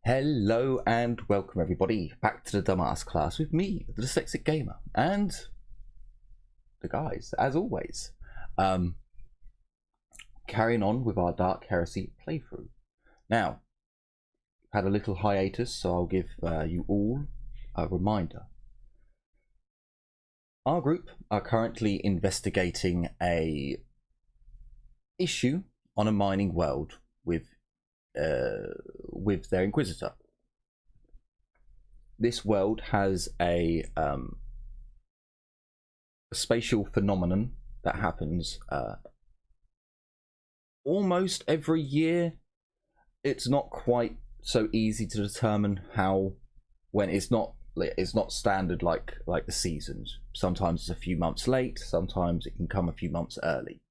Hello and welcome everybody back to the Dumbass class with me, the Dyslexic Gamer, and the guys, as always. Carrying on with our Dark Heresy playthrough. Now, had a little hiatus, so I'll give you all a reminder. Our group are currently investigating a issue on a mining world with their Inquisitor. This world has a spatial phenomenon that happens almost every year. It's not quite so easy to determine when it's not standard like the seasons. Sometimes it's a few months late, sometimes it can come a few months early.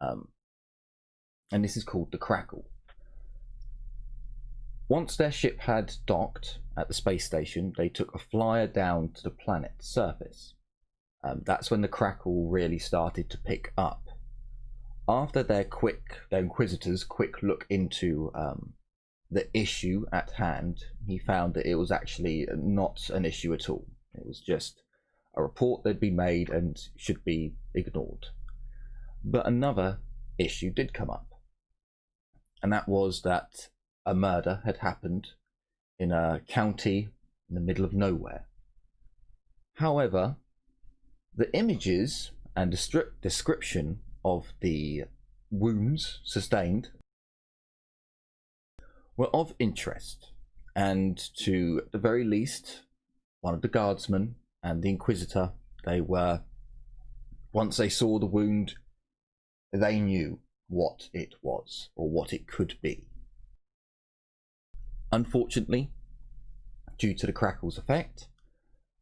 And this is called the Crackle. Once their ship had docked at the space station, they took a flyer down to the planet's surface. That's when the Crackle really started to pick up. After their Inquisitor's quick look into the issue at hand, he found that it was actually not an issue at all. It was just a report that had been made and should be ignored. But another issue did come up, and that was that a murder had happened in a county in the middle of nowhere. However, the images and description of the wounds sustained were of interest, and to the very least, one of the guardsmen and the Inquisitor, once they saw the wound, they knew what it was or what it could be. Unfortunately, due to the Crackle's effect,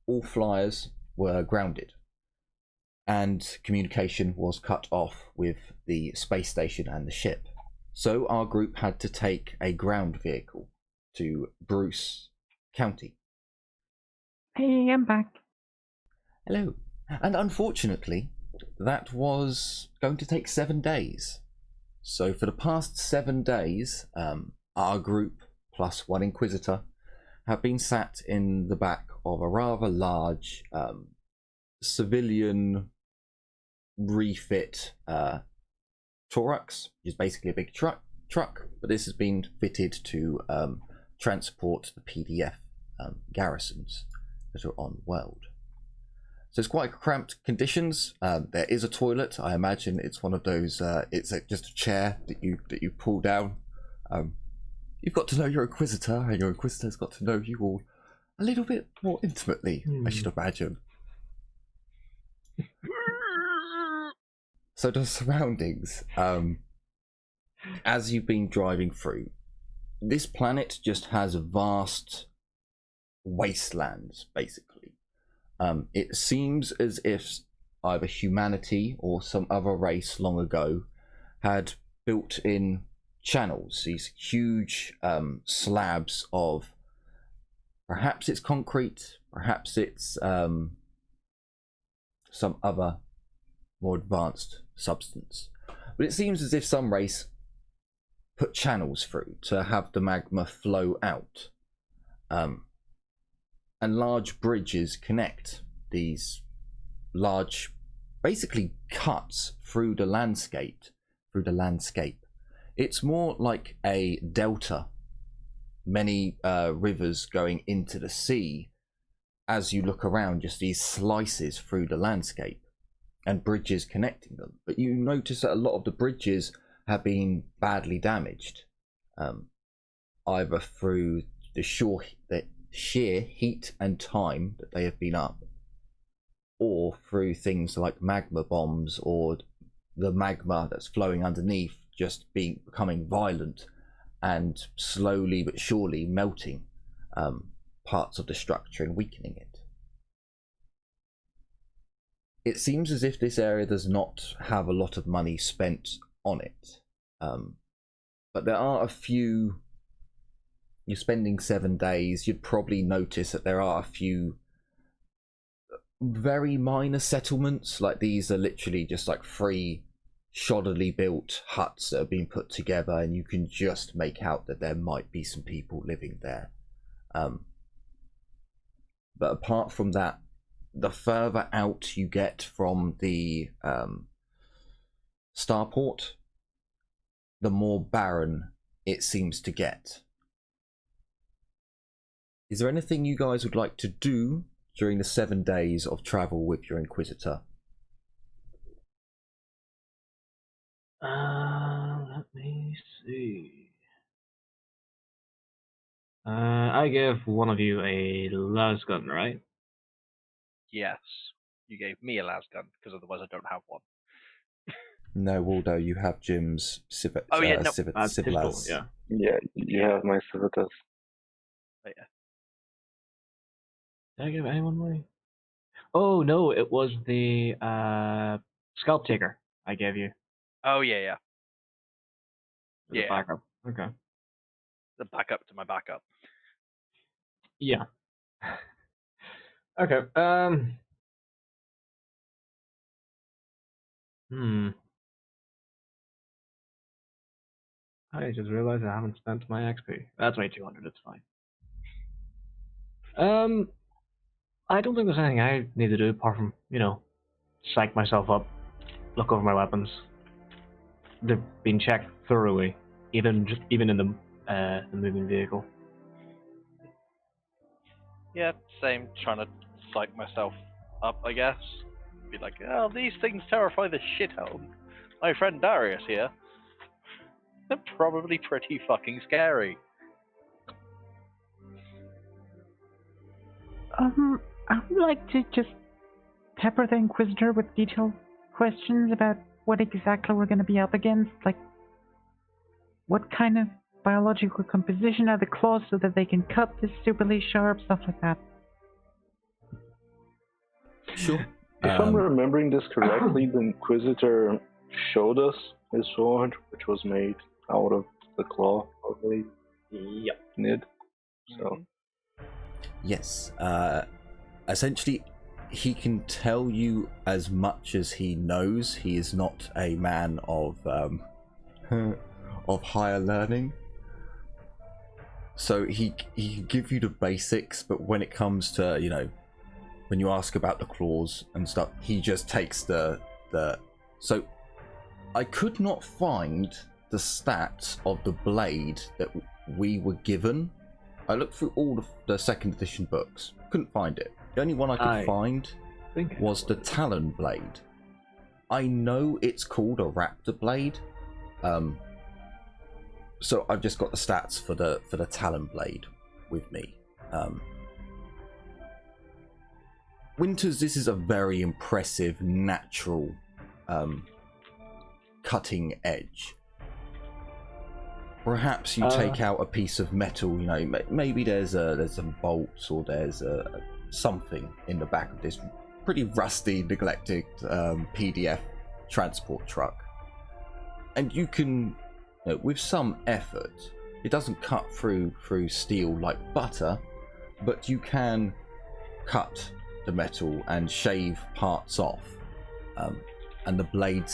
all flyers were grounded and communication was cut off with the space station and the ship. So our group had to take a ground vehicle to Brose County. Hey, I'm back. Hello. And unfortunately, that was going to take 7 days. So for the past 7 days, our group plus one Inquisitor have been sat in the back of a rather large civilian refit Torux, which is basically a big truck, but this has been fitted to transport the PDF garrisons that are on world. So it's quite cramped conditions. There is a toilet. I imagine it's one of those. It's just a chair that you pull down. You've got to know your Inquisitor, and your Inquisitor's got to know you all a little bit more intimately, I should imagine. So the surroundings, as you've been driving through, this planet just has vast wastelands, basically. It seems as if either humanity or some other race long ago had built in channels, these huge slabs of, perhaps it's concrete, perhaps it's some other more advanced substance, but it seems as if some race put channels through to have the magma flow out, and large bridges connect these large, basically cuts through the landscape. It's more like a delta, many rivers going into the sea. As you look around, just these slices through the landscape and bridges connecting them. But you notice that a lot of the bridges have been badly damaged, either through the sheer heat and time that they have been up, or through things like magma bombs, or the magma that's flowing underneath just becoming violent and slowly but surely melting parts of the structure and weakening it. It seems as if this area does not have a lot of money spent on it, but there are a few. You're spending 7 days, you'd probably notice that there are a few very minor settlements. Like, these are literally just like free shoddily built huts that have been put together, and you can just make out that there might be some people living there. But apart from that, the further out you get from the starport, the more barren it seems to get. Is there anything you guys would like to do during the 7 days of travel with your Inquisitor? Let me see. I gave one of you a lasgun, right? Yes. You gave me a las gun, because otherwise I don't have one. No, Waldo, you have Jim's Civitas. Oh, yeah, no. Pistol, yeah. Yeah, you have my Civitas. But yeah. Did I give anyone my? Oh no, it was the scalp taker I gave you. Oh, yeah. The Yeah. backup. Okay. The backup to my backup. Yeah. Okay. I just realized I haven't spent my XP. That's only 200. It's fine. I don't think there's anything I need to do apart from, psych myself up, look over my weapons. They've been checked thoroughly, even in the moving vehicle. Yeah, same. Trying to psych myself up, I guess. Be like, oh, these things terrify the shit out of my friend Darius here. They're probably pretty fucking scary. I would like to just pepper the Inquisitor with detailed questions about what exactly we're going to be up against, like what kind of biological composition are the claws so that they can cut this stupidly sharp, stuff like that. Sure. If I'm remembering this correctly, the Inquisitor showed us his sword, which was made out of the claw of a nid. So. Yes. Essentially, he can tell you as much as he knows. He is not a man of of higher learning. So he can give you the basics, but when it comes to, when you ask about the claws and stuff, he just takes the. So I could not find the stats of the blade that we were given. I looked through all of the second edition books, couldn't find it. The only one I could find was the Talon blade. I know it's called a Raptor blade, so I've just got the stats for the Talon blade with me. Winters, this is a very impressive natural cutting edge. Perhaps you take out a piece of metal, maybe there's some bolts or there's something in the back of this pretty rusty, neglected PDF transport truck, and you can, with some effort, it doesn't cut through steel like butter, but you can cut the metal and shave parts off, and the blade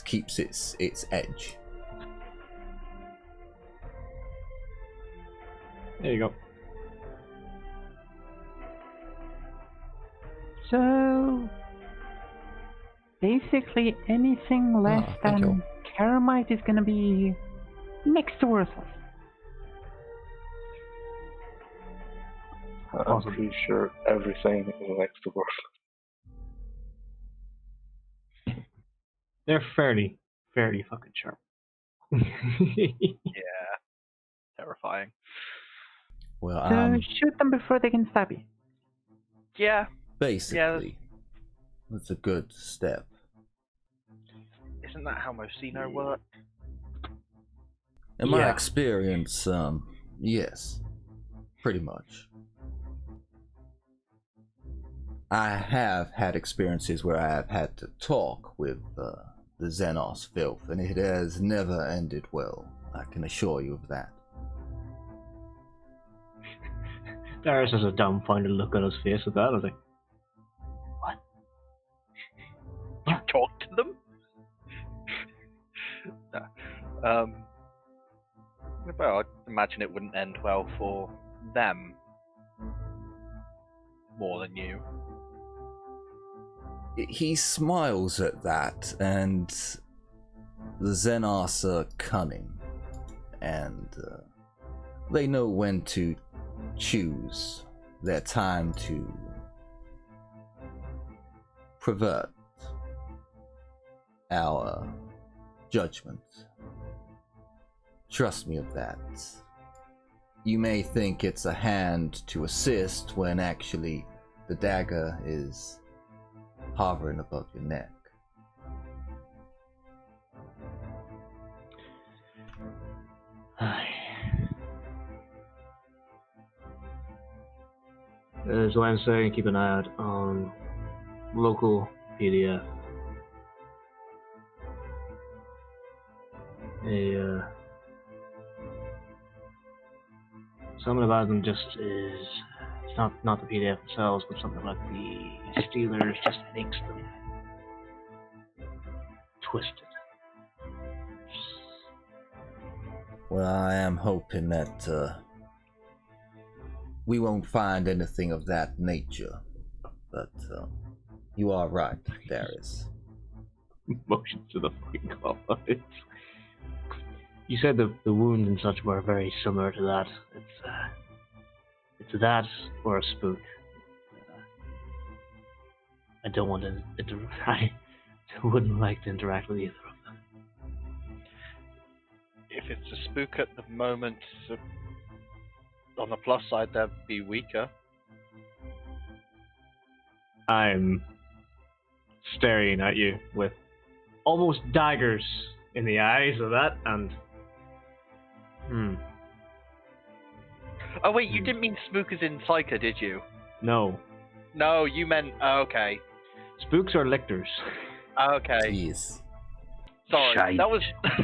keeps its edge. There you go. So, basically anything less than Caramite is going to be next to worthless. I'm pretty sure everything is next to worthless. They're fairly fucking sharp. Yeah. Terrifying. Well, So shoot them before they can stab you. Yeah. Basically, that's a good step. Isn't that how Mocino work? In my experience, yes, pretty much. I have had experiences where I have had to talk with the Xenos filth, and it has never ended well. I can assure you of that. Darius has a dumbfounded look on his face at that. I was like, what? You talk to them? Well, I'd imagine it wouldn't end well for them more than you. He smiles at that, and the Xenos are cunning, and they know when to choose their time to pervert our judgment. Trust me of that. You may think it's a hand to assist when actually the dagger is hovering above your neck. So I'm saying keep an eye out on local PDF. Something about them just is, it's not the PDF themselves, but something about the Steelers just makes them twisted. Well, I am hoping that we won't find anything of that nature, but you are right, Darius. Motion to the fucking call. You said the wounds and such were very similar to that. It's that or a spook. I don't want to I wouldn't like to interact with either of them. If it's a spook at the moment, on the plus side, they'd be weaker. I'm staring at you with almost daggers in the eyes of that, and Oh wait, you didn't mean spook as in psyker, did you? no. No, you meant okay. Spooks are lictors. Okay. Jeez. Sorry, Shite. that was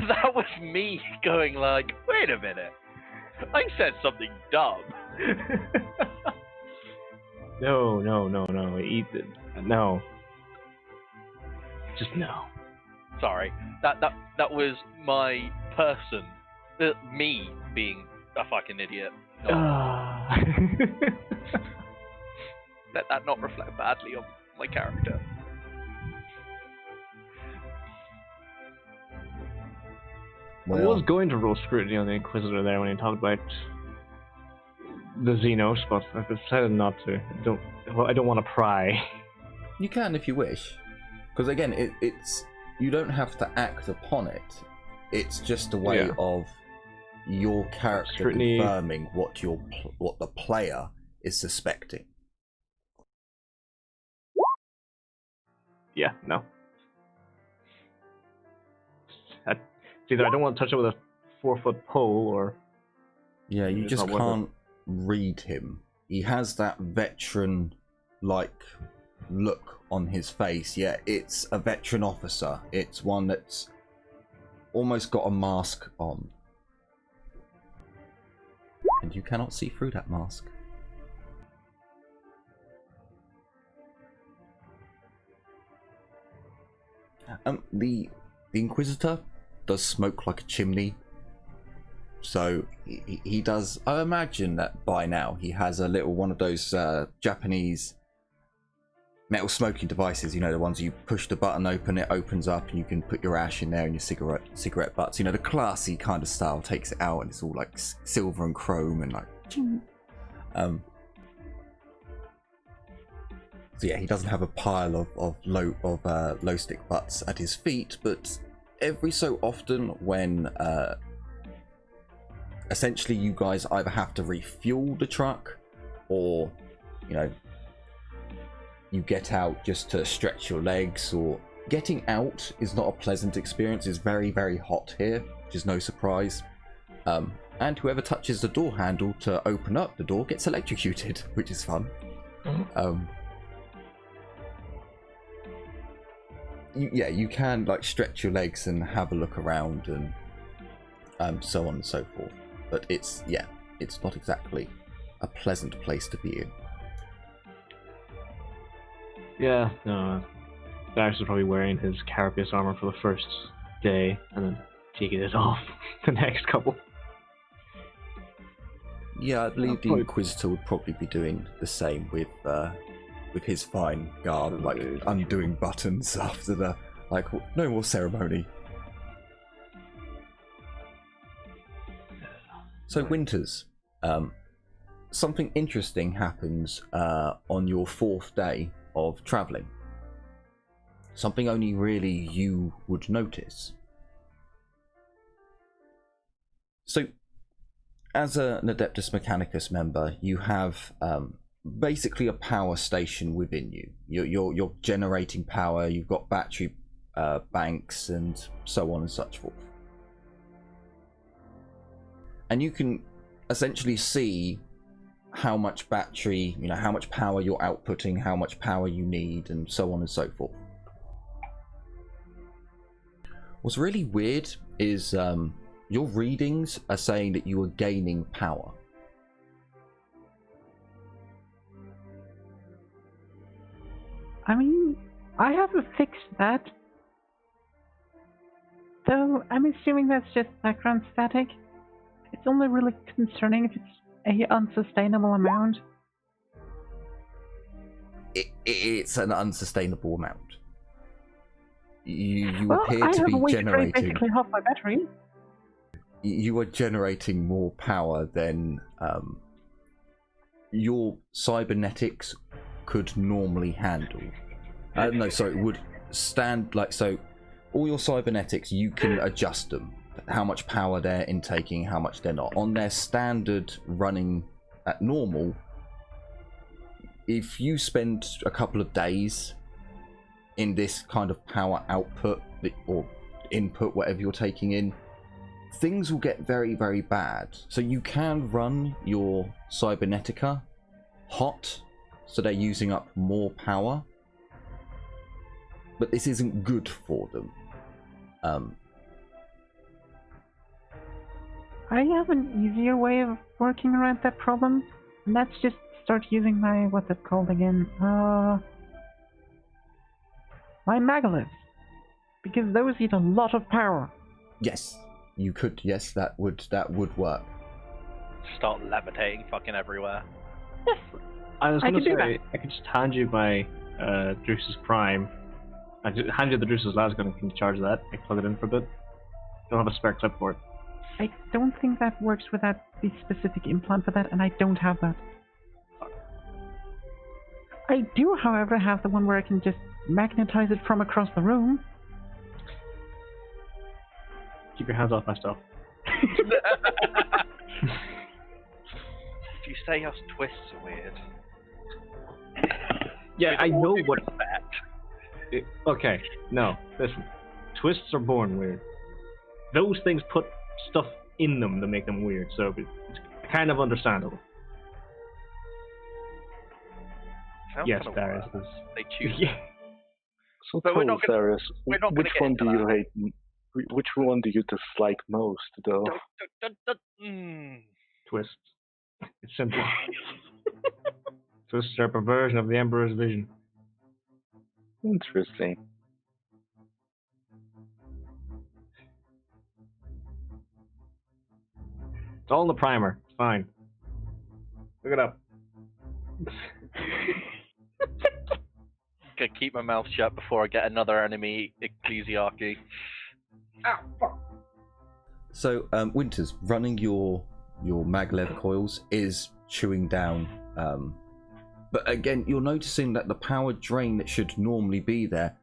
that was me going like, wait a minute, I said something dumb. No. No. Just no. Sorry, that was my person, me being a fucking idiot. Let that not reflect badly on my character. I was going to roll scrutiny on the Inquisitor there when he talked about the Xenos, but I've decided not to. I don't want to pry. You can if you wish, because again, it's you don't have to act upon it. It's just a way of your character Scrutiny. confirming what the player is suspecting. Yeah, no. It's either I don't want to touch it with a 4-foot pole, or Yeah, you it's just not worth can't read him. He has that veteran-like look on his face. Yeah, it's a veteran officer. It's one that's almost got a mask on. And you cannot see through that mask. The Inquisitor does smoke like a chimney. So he does. I imagine that by now he has a little one of those Japanese metal smoking devices. You know, the ones you push the button open, it opens up, and you can put your ash in there and your cigarette butts. You know, the classy kind of style. Takes it out, and it's all like silver and chrome and like. So yeah, he doesn't have a pile of low stick butts at his feet, but every so often when essentially you guys either have to refuel the truck, or you know, you get out just to stretch your legs, or getting out is not a pleasant experience. It's very, very hot here, which is no surprise. And whoever touches the door handle to open up the door gets electrocuted, which is fun. You can like stretch your legs and have a look around and so on and so forth. But it's not exactly a pleasant place to be in. yeah, no. Darius is probably wearing his carapace armor for the first day, and then taking it off the next couple. Yeah, I believe the Inquisitor would probably be doing the same with his fine garb, like undoing buttons after the no more ceremony. So Winters, something interesting happens on your 4th day of travelling. Something only really you would notice. So, as an Adeptus Mechanicus member, you have basically a power station within you. You're generating power. You've got battery banks and so on and such forth. And you can essentially see how much battery, how much power you're outputting, how much power you need, and so on and so forth. What's really weird is your readings are saying that you are gaining power. I mean, I haven't fixed that. Though I'm assuming that's just background static. It's only really concerning if it's an unsustainable amount. It's an unsustainable amount. You Well, appear to be generating. Basically half my battery. You are generating more power than your cybernetics could normally handle. No, sorry, it would stand so. All your cybernetics, you can adjust them. How much power they're intaking, how much they're not. On their standard running at normal, if you spend a couple of days in this kind of power output or input, whatever you're taking in, things will get very, very bad. So you can run your Cybernetica hot, so they're using up more power, but this isn't good for them. I have an easier way of working around that problem, and that's just start using my, what's it called again? My megaliths. Because those eat a lot of power. Yes, you could. Yes, that would work. Start levitating fucking everywhere. Yes, I was going to do say, I could just hand you my Drusus Prime. I just hand you the Drusus Lasgun and can you charge that? I plug it in for a bit. Don't have a spare clip for it. I don't think that works without the specific implant for that, and I don't have that. I do, however, have the one where I can just magnetize it from across the room. Keep your hands off my stuff. Did you say us twists are weird? Yeah, I know what. Respect. Okay, no, listen. Twists are born weird. Those things put stuff in them to make them weird, so it's kind of understandable. Sounds Yes, kind of Darius. weird. They choose. Yeah. So But we're not gonna- Darius, we're not which gonna one get do into you hate? Which one do you dislike most, though? Twists. It's simple. Twists are a perversion of the Emperor's vision. Interesting. It's all in the primer. It's fine. Look it up. Gotta keep my mouth shut before I get another enemy ecclesiarchy. Ah, fuck. So, Winters, running your maglev coils is chewing down. But again, you're noticing that the power drain that should normally be there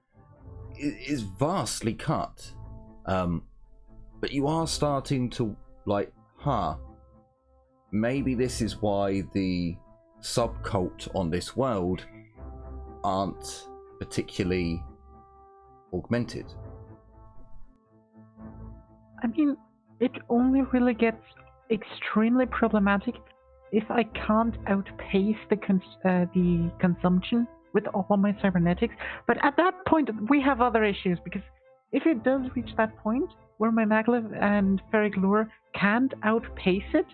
is vastly cut. But you are starting to maybe this is why the subcult on this world aren't particularly augmented. I mean, it only really gets extremely problematic if I can't outpace the consumption with all of my cybernetics. But at that point, we have other issues, because if it does reach that point where my maglev and ferric lure can't outpace it,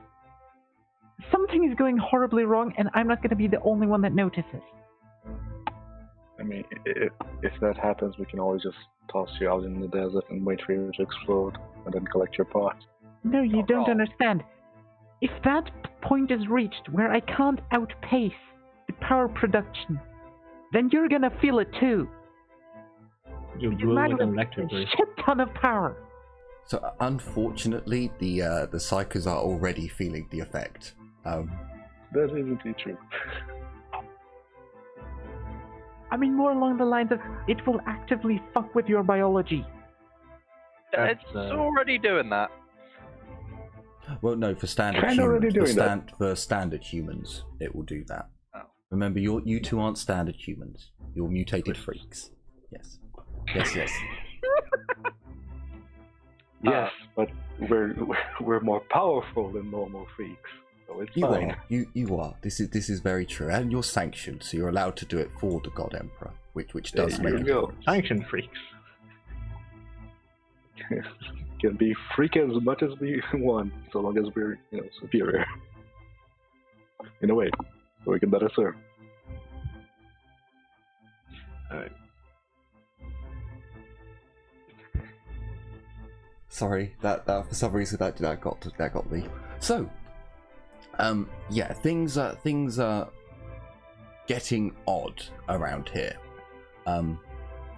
something is going horribly wrong, and I'm not going to be the only one that notices. I mean, if that happens, we can always just toss you out in the desert and wait for you to explode, and then collect your parts. No, you Not don't wrong. understand. If that point is reached where I can't outpace the power production, then you're gonna feel it too. You Because rule with an maglev electric is a bridge. shit ton of power. So unfortunately, the psychers are already feeling the effect. That isn't true. I mean, more along the lines of it will actively fuck with your biology. That's, It's already doing that. Well, no, for standard Kinda already humans, doing for standard humans, it will do that. Oh. Remember, you two aren't standard humans. You're mutated freaks. Yes. Yes. Yes, but we're more powerful than normal freaks, so it's You fine. are. You are. This is very true, and you're sanctioned, so you're allowed to do it for the God Emperor, which does There make you a go. difference. Sanction freaks. Can be freak as much as we want, so long as we're superior. In a way, so we can better serve. Alright. Sorry, that for some reason that got me. So, yeah, things are getting odd around here.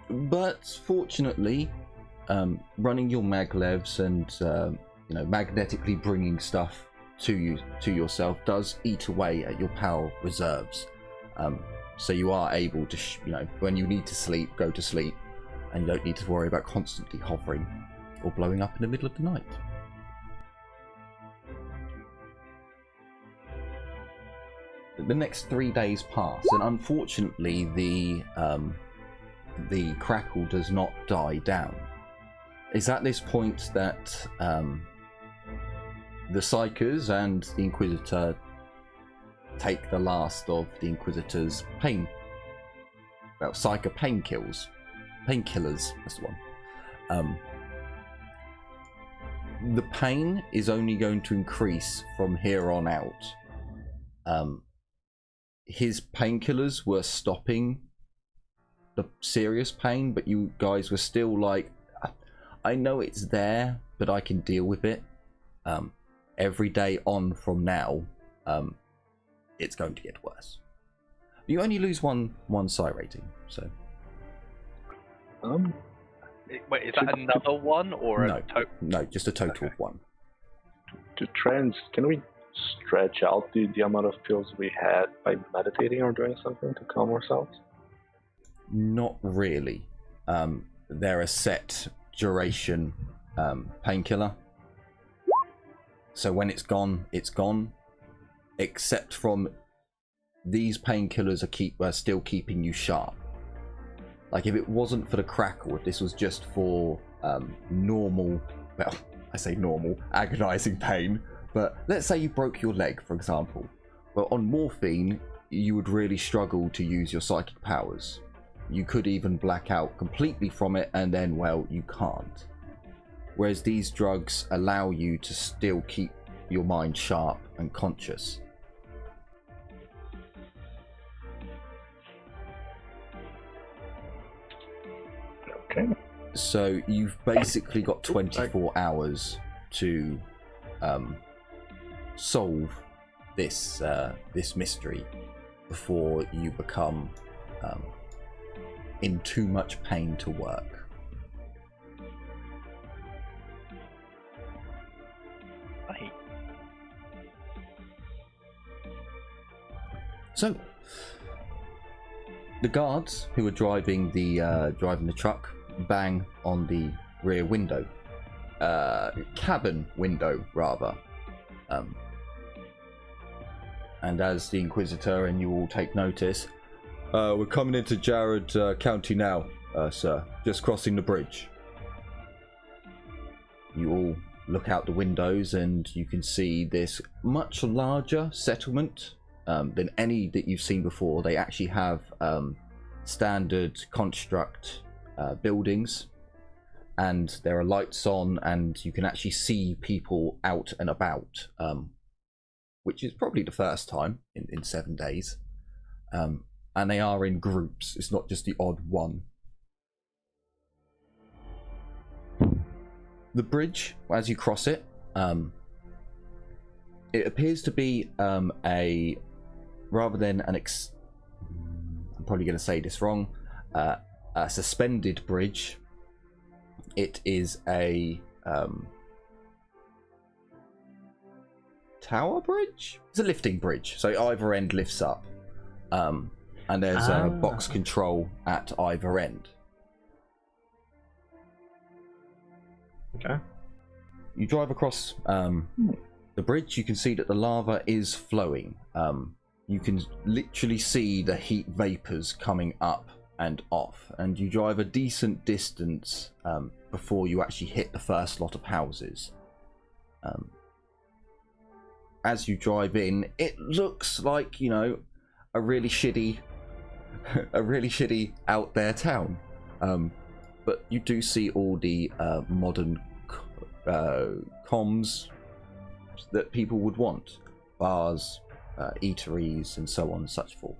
But fortunately, running your maglevs and magnetically bringing stuff to yourself does eat away at your power reserves. So you are able to, when you need to sleep, go to sleep, and you don't need to worry about constantly hovering or blowing up in the middle of the night. The next 3 days pass, and unfortunately, the crackle does not die down. It's at this point that the Psychers and the Inquisitor take the last of the Inquisitor's Psyker painkillers. That's the one. The pain is only going to increase from here on out. His painkillers were stopping the serious pain, but you guys were still like, I know it's there, but I can deal with it. Every day on from now, it's going to get worse. You only lose one psi rating, so. Wait, is that another one or No, a total? no, just a total of one. Can we stretch out the amount of pills we had by meditating or doing something to calm ourselves? Not really. They're a set duration painkiller. So when it's gone, it's gone. Except from these painkillers are still keeping you sharp. Like if it wasn't for the crackle, if this was just for normal, well, I say normal, agonizing pain, but let's say you broke your leg, for example. Well, on morphine, you would really struggle to use your psychic powers. You could even black out completely from it, and then, well, you can't. Whereas these drugs allow you to still keep your mind sharp and conscious. Okay. So you've basically got 24 hours to solve this mystery before you become in too much pain to work. Right. So the guards who are driving the truck bang on the rear window, cabin window rather, and as the Inquisitor and you all take notice, we're coming into Jared County now, sir, just crossing the bridge. You all look out the windows and you can see this much larger settlement than any that you've seen before. They actually have standard construct buildings, and there are lights on, and you can actually see people out and about, which is probably the first time in 7 days. And they are in groups. It's not just the odd one. the bridge, as you cross it, it appears to be a, rather than an I'm probably going to say this wrong, a suspended bridge. It is a tower bridge? It's a lifting bridge, so either end lifts up, and there's a box control at either end. Okay. You drive across the bridge. You can see that the lava is flowing. You can literally see the heat vapors coming up and off, and you drive a decent distance before you actually hit the first lot of houses. As you drive in, it looks like, you know, a really shitty out there town, but you do see all the modern comms that people would want: bars, eateries, and so on and such forth.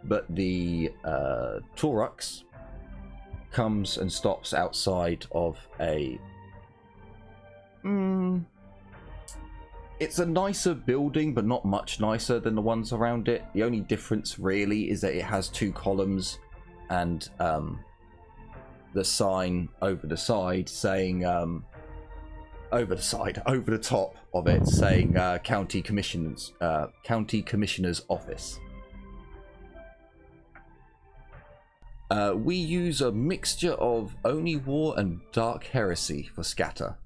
But the Torux comes and stops outside of a it's a nicer building, but not much nicer than the ones around it. The only difference really is that it has 2 columns and the sign over the side saying over the top of it saying County Commissioner's Office. We use a mixture of Only War and Dark Heresy for scatter.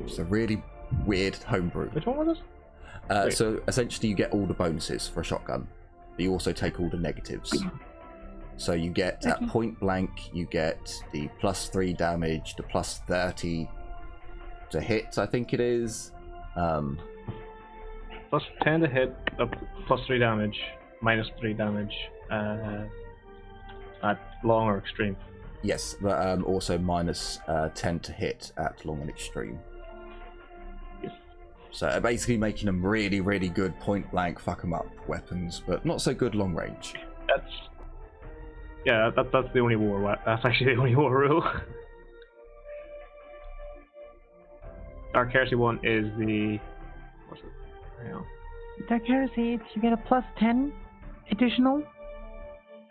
It's a really weird homebrew. Which one was this? So essentially you get all the bonuses for a shotgun, but you also take all the negatives. So you get at point blank, you get the +3 damage, the +30 to hit, I think it is. +10 to hit, +3 damage, -3 damage at long or extreme. Yes, but also -10 to hit at long and extreme. So basically making them really, really good point blank, fuck 'em up weapons, but not so good long range. That's the only war. That's actually the only war rule. Dark Heresy one is the. What's it? Hang on. Dark Heresy, you get a +10 additional,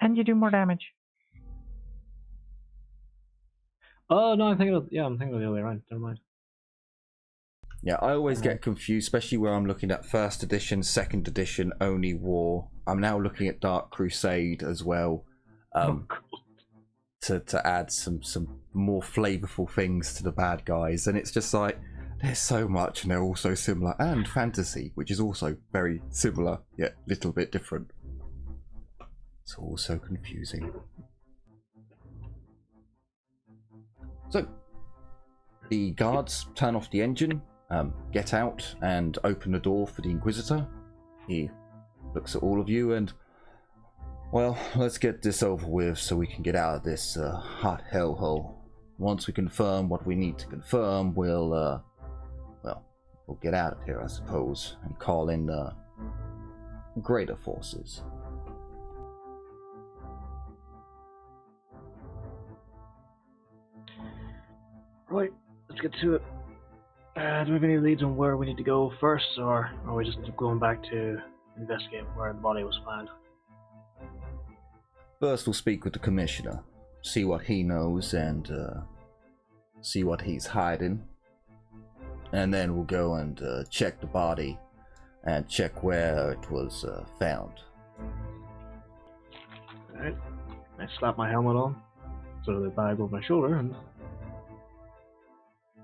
and you do more damage. Oh no, I'm thinking of the other way around. Never mind. Yeah, I always get confused, especially where I'm looking at 1st edition, 2nd edition, Only War. I'm now looking at Dark Crusade as well, to add some more flavorful things to the bad guys, and it's just like there's so much, and they're all so similar. And fantasy, which is also very similar yet a little bit different. It's all so confusing. So the guards turn off the engine, get out and open the door for the Inquisitor. He looks at all of you and, well, let's get this over with so we can get out of this hot hellhole. Once we confirm what we need to confirm, we'll get out of here, I suppose, and call in greater forces. Right, let's get to it. Do we have any leads on where we need to go first, or are we just going back to investigate where the body was found? First, we'll speak with the Commissioner, see what he knows, and see what he's hiding. And then we'll go and check the body and check where it was found. Alright, I slap my helmet on, so the bag over my shoulder, and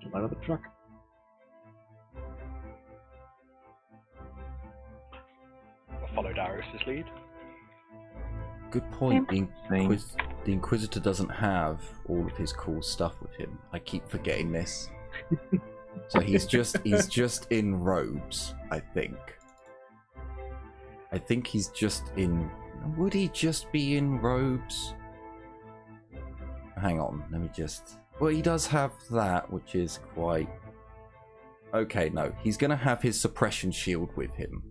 jump out of the truck. I'll follow Darius's lead. Good point. The Inquisitor doesn't have all of his cool stuff with him. I keep forgetting this. So he's just in robes, I think. I think he's just in. Would he just be in robes? Hang on, let me just. Well, he does have that, which is quite. Okay, no, he's gonna have his suppression shield with him.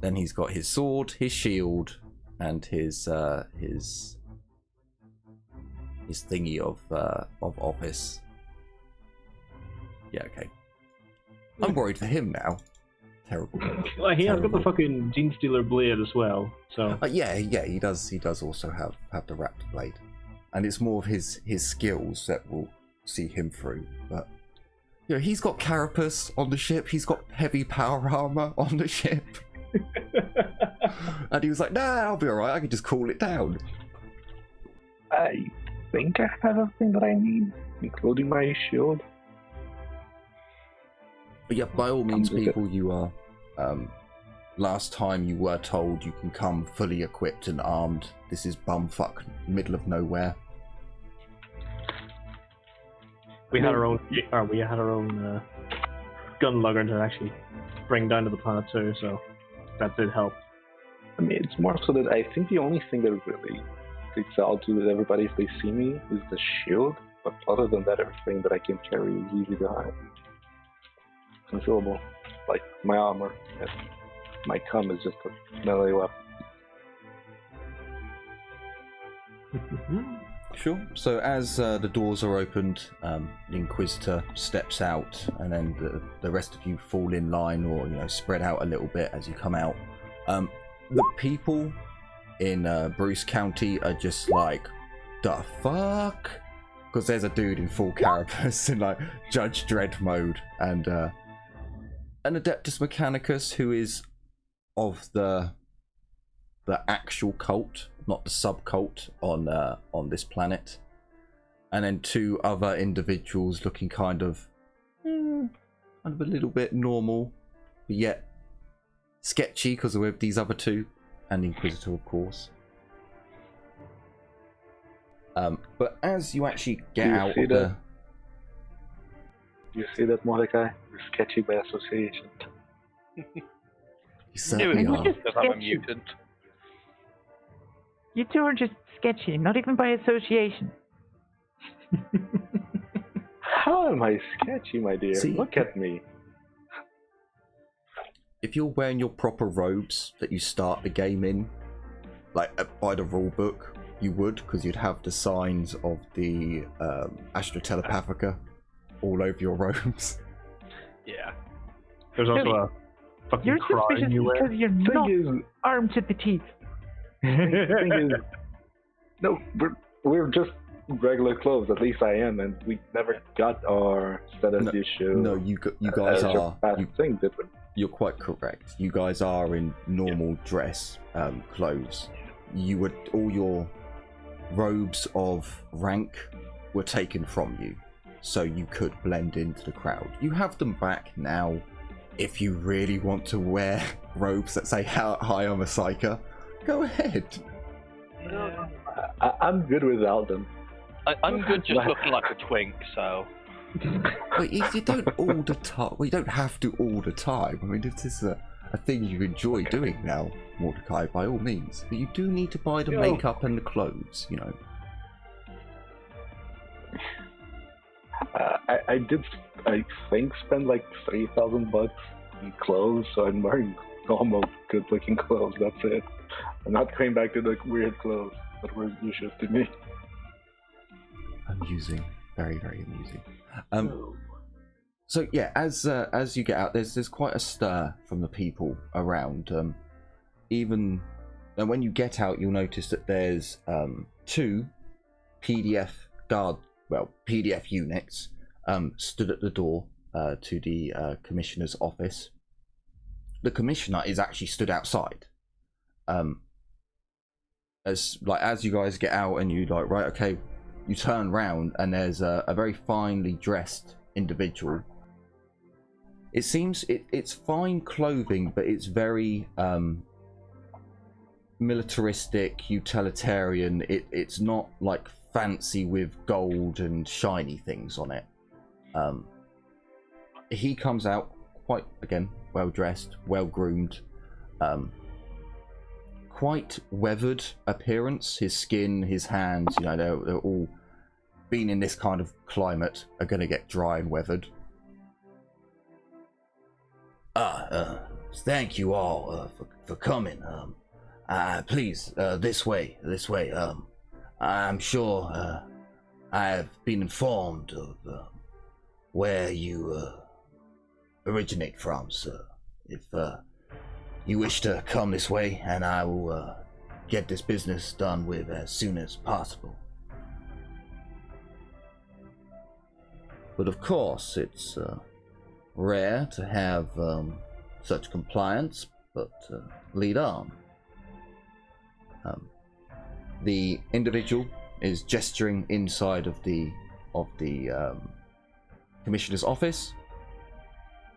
Then he's got his sword, his shield, and his thingy of office. Yeah, okay. I'm worried for him now. Terrible. Well, he has got Terrible. the fucking Gene Stealer blade as well, so... Yeah, he does. He does also have the Raptor blade, and it's more of his skills that will see him through. But you know, he's got carapace on the ship. He's got heavy power armor on the ship, and he was like, "Nah, I'll be alright. I can just cool it down." I think I have everything that I need, including my shield. But yeah, by all means, Comes with it. people, you are. Last time you were told you can come fully equipped and armed. This is bumfuck middle of nowhere. We had our own gun lugger to actually bring down to the planet too, so that did help. I mean, it's more so that I think the only thing that really sticks out to everybody if they see me is the shield. But other than that, everything that I can carry is easy to hide. Concealable. Like my armor. And my cum is just a melee weapon. Sure. So as the doors are opened, the Inquisitor steps out, and then the rest of you fall in line, or spread out a little bit as you come out. The people in Bruce County are just like, the fuck? Because there's a dude in full carapace in like Judge Dredd mode, and an Adeptus Mechanicus who is of the actual cult, not the subcult on this planet, and then two other individuals looking kind of a little bit normal, but yet sketchy because we're with these other two, and the Inquisitor, of course. But as you actually get out of the... You see that, Mordecai? You're sketchy by association. You certainly Knew are. it because I'm a Sketchy. mutant. You two are just sketchy, not even by association. How am I sketchy, my dear? See- Look at me. If you're wearing your proper robes that you start the game in, like by the rule book, you would, because you'd have the signs of the Astra Telepathica all over your robes. Yeah. There's also a fucking You're crown suspicious you wear. because you're not Thing is, armed to the teeth. thing is, no, we're just regular clothes. At least I am, and we never got our status issue. No, you guys are. Thing different. You're quite correct. You guys are in normal dress clothes. You would, all your robes of rank were taken from you, so you could blend into the crowd. You have them back now if you really want to wear robes that say hi, I'm a psyker. Go ahead. Yeah. I'm good without them. I'm good just looking like a twink, so... But you don't all the time. Well, you don't have to all the time. I mean, if this is a thing you enjoy doing now, Mordecai, by all means. But you do need to buy the makeup and the clothes, I did, I think, spend like $3,000 in clothes, so I'm wearing normal, good-looking clothes. That's it. I'm not going back to the weird clothes that were useless to me. Amusing, very, very amusing. So yeah, as you get out, there's quite a stir from the people around. Even and when you get out, you'll notice that there's two PDF units stood at the door to the commissioner's office. The commissioner is actually stood outside. As you guys get out and you right, okay, you turn round and there's a very finely dressed individual. It seems it's fine clothing, but it's very militaristic, utilitarian. It's not like fancy with gold and shiny things on it. He comes out quite, again, well dressed, well groomed, quite weathered appearance. His skin, his hands, they're all, being in this kind of climate, are going to get dry and weathered. Thank you all for coming. Please, this way. I'm sure I have been informed of where you originate from, sir. If you wish to come this way, and I will get this business done with as soon as possible. But of course, it's rare to have such compliance, but lead on. The individual is gesturing inside of the commissioner's office.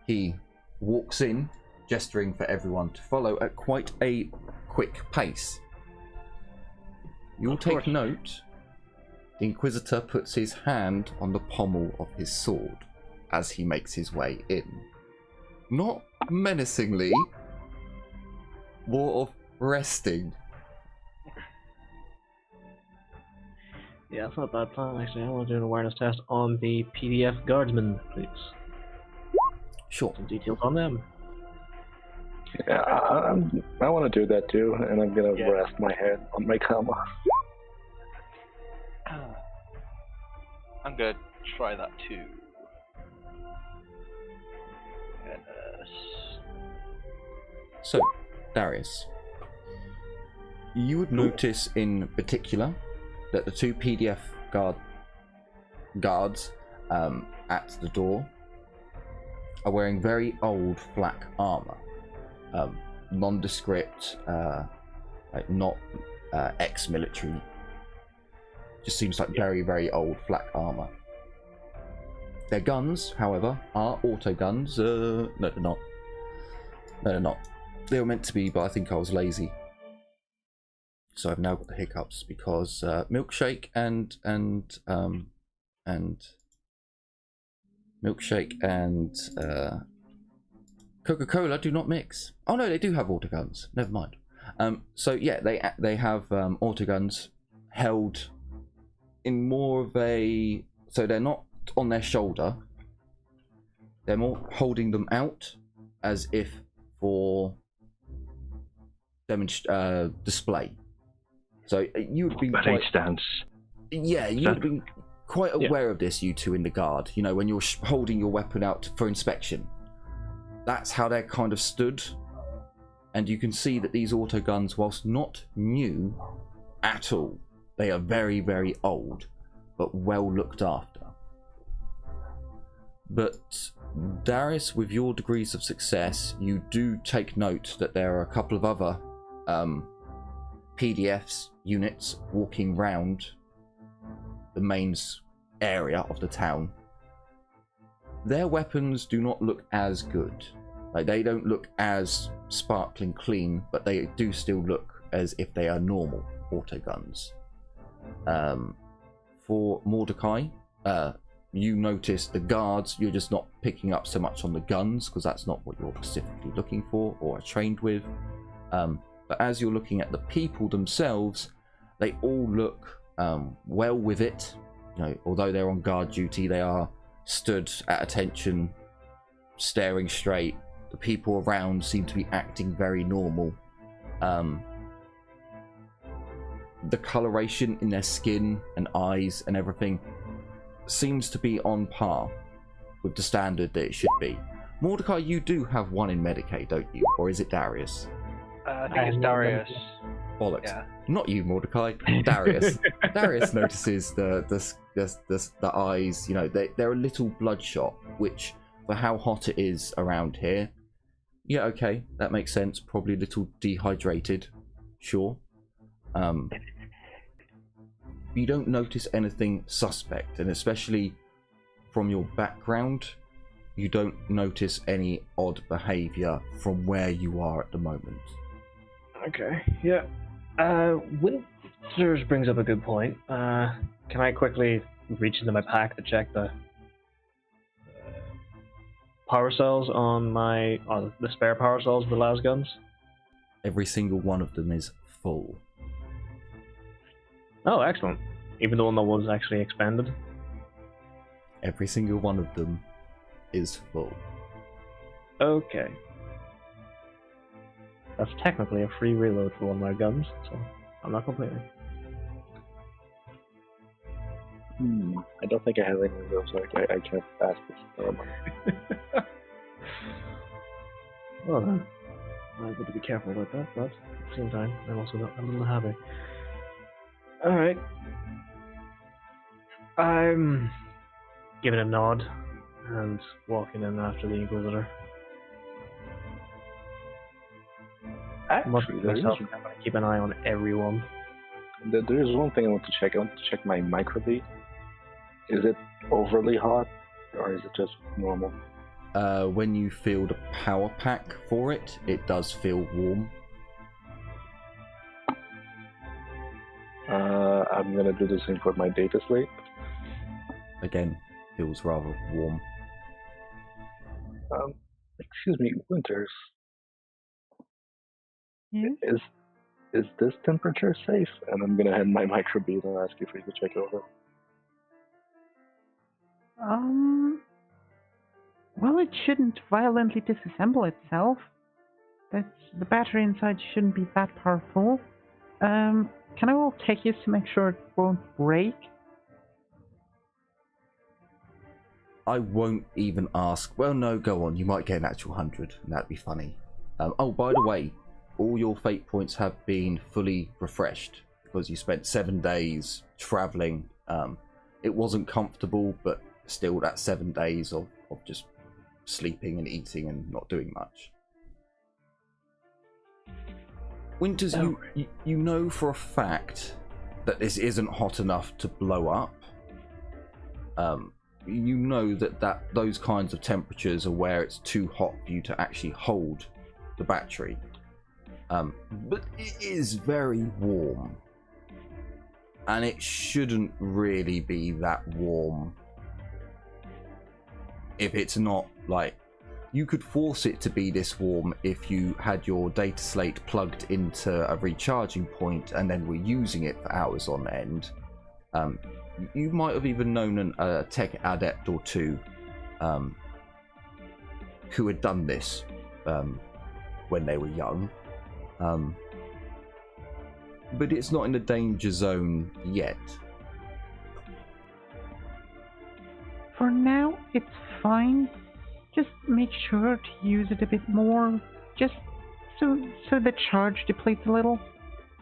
He walks in, gesturing for everyone to follow at quite a quick pace. You'll take note, the Inquisitor puts his hand on the pommel of his sword as he makes his way in. Not menacingly, more of resting. Yeah, that's not a bad plan, actually. I want to do an awareness test on the PDF guardsmen, please. Sure. Some details on them. Yeah, I want to do that too, and I'm gonna rest my head on my comma. I'm gonna try that too. So, Darius, you would notice in particular that the two PDF guards at the door are wearing very old flak armor, nondescript, like not ex-military. Just seems like very, very old flak armor. Their guns, however, are auto guns. No, they're not. No, they're not. They were meant to be, but I think I was lazy. So I've now got the hiccups because Milkshake and Coca-Cola do not mix. Oh no, they do have autoguns. Never mind. So yeah, they have autoguns held in more of a, so they're not on their shoulder. They're more holding them out as if for display. So you would be quite, stance. yeah, you would be quite aware of this, you two in the guard. You know, when you're holding your weapon out for inspection, that's how they're kind of stood. And you can see that these autoguns, whilst not new at all, they are very, very old, but well looked after. But Darius, with your degrees of success, you do take note that there are a couple of other PDFs units walking round the main area of the town. Their weapons do not look as good. Like, they don't look as sparkling clean, but they do still look as if they are normal autoguns. For Mordecai, you notice the guards, you're just not picking up so much on the guns, because that's not what you're specifically looking for or are trained with. But as you're looking at the people themselves, they all look well with it. You know, although they're on guard duty, they are stood at attention, staring straight. The people around seem to be acting very normal. The coloration in their skin and eyes and everything seems to be on par with the standard that it should be. Mordecai, you do have one in Medicaid, don't you? Or is it Darius? I think it's Darius. Bollocks. Yeah. Not you, Mordecai. Darius. Darius notices the eyes. You know, they're a little bloodshot, which, for how hot it is around here, yeah, okay, that makes sense. Probably a little dehydrated. Sure. You don't notice anything suspect, and especially from your background, you don't notice any odd behavior from where you are at the moment. Okay, yeah. Winters brings up a good point. Can I quickly reach into my pack to check the power cells on the spare power cells of the las guns? Every single one of them is full. Oh, excellent. Even the one that was actually expanded? Every single one of them is full. Okay. That's technically a free reload for one of my guns, so I'm not complaining. I don't think I have any of those. I can't pass this. Well then, I've got to be careful about that, but at the same time, I'm also not a little happy. Alright. I'm giving a nod and walking in after the Inquisitor. Actually, I'm going to keep an eye on everyone. there is one thing I want to check. I want to check my microbeat. Is it overly hot, or is it just normal? When you feel the power pack for it, it does feel warm. I'm gonna do the same for my data slate. Again, feels rather warm. Excuse me, Winters. Yes? Is this temperature safe? And I'm gonna hand my microbeat and ask you for you to check over. Well, it shouldn't violently disassemble itself. The battery inside shouldn't be that powerful. Can I roll techies to make sure it won't break? I won't even ask. Well, no, go on. You might get an actual 100, and that'd be funny. Oh, by the way, all your fate points have been fully refreshed because you spent 7 days traveling. It wasn't comfortable, but still, that's 7 days of just sleeping and eating and not doing much. Winters, you know for a fact that this isn't hot enough to blow up. You know that those kinds of temperatures are where it's too hot for you to actually hold the battery. But it is very warm. And it shouldn't really be that warm. If it's not, like, you could force it to be this warm if you had your data slate plugged into a recharging point and then were using it for hours on end. You might have even known a tech adept or two who had done this when they were young. But it's not in the danger zone yet. For now, it's fine. Just make sure to use it a bit more, just so the charge depletes a little,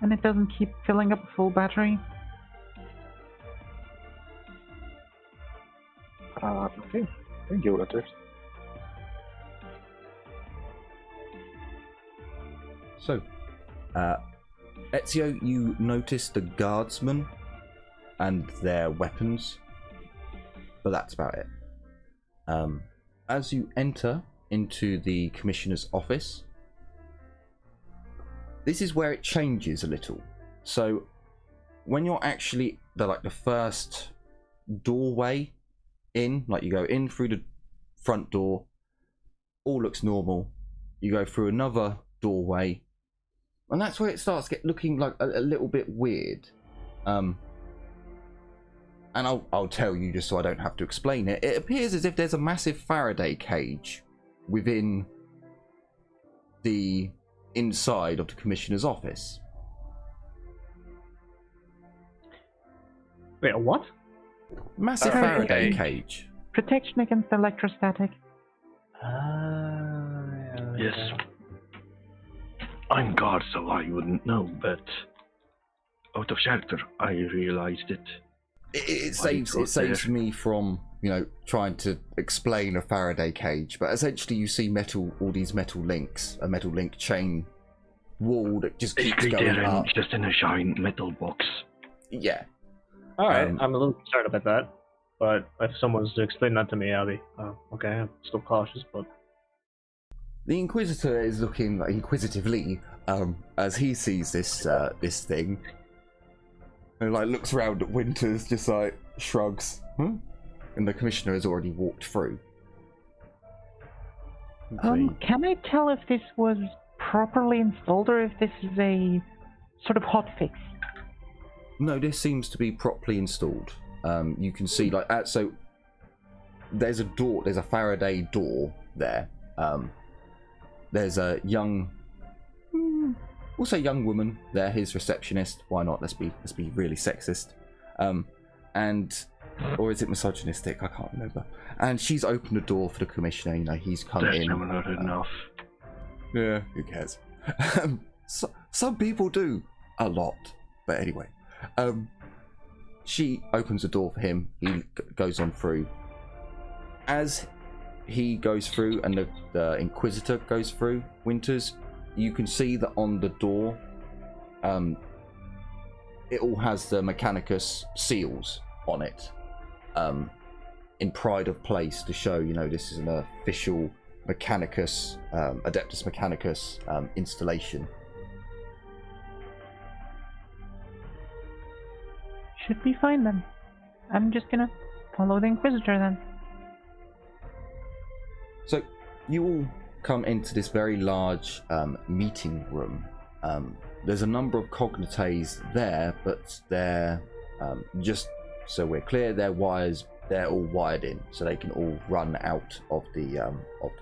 and it doesn't keep filling up a full battery. Okay. Thank you, Winters. So, Ezio, you notice the guardsmen and their weapons, but that's about it. As you enter into the commissioner's office, this is where it changes a little. So, when you're actually the first doorway in, like you go in through the front door, all looks normal. You go through another doorway, and that's where it starts looking like a little bit weird. And I'll tell you just so I don't have to explain it. It appears as if there's a massive Faraday cage within the inside of the commissioner's office. Wait, a what? Massive Faraday cage. Protection against electrostatic. Yes. I'm guard, so I wouldn't know, but out of shelter, I realized it. It saves me from, trying to explain a Faraday cage, but essentially you see all these metal links, a metal link chain wall that just keeps going up. Just in a giant metal box. Yeah. Alright, I'm a little concerned about that, but if someone's to explain that to me, I'll be, okay, I'm still cautious, but... The Inquisitor is looking inquisitively as he sees this thing. And looks around at Winters, just shrugs. And the commissioner has already walked through. Can I tell if this was properly installed or if this is a sort of hotfix? No, this seems to be properly installed. You can see so there's a door, there's a Faraday door there. There's a young woman there, his receptionist. Why not? Let's be really sexist. And Or is it misogynistic? I can't remember. And she's opened the door for the commissioner. You know, he's come in. Not enough. Yeah, who cares? Some people do a lot, but anyway, she opens the door for him. He goes on through. As he goes through, and the Inquisitor goes through, Winters, you can see that on the door, it all has the Mechanicus seals on it, in pride of place to show, you know, this is an official Mechanicus, Adeptus Mechanicus installation. Should be fine then. I'm just gonna follow the Inquisitor then. So you all come into this very large meeting room. There's a number of cognites there, but they're just so we're clear, they're all wired in, so they can all run out of the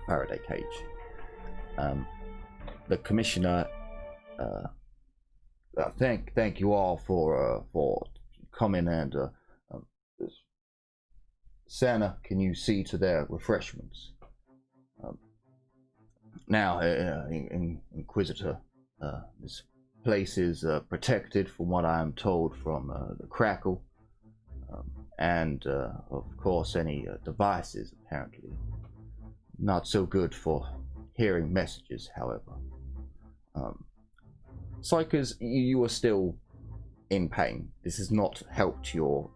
Faraday cage. The commissioner, thank you all for coming, and Santa, can you see to their refreshments? Now, Inquisitor, this place is protected, from what I am told, from the crackle, and of course any devices, apparently not so good for hearing messages. However, Psychers, you are still in pain. This has not helped your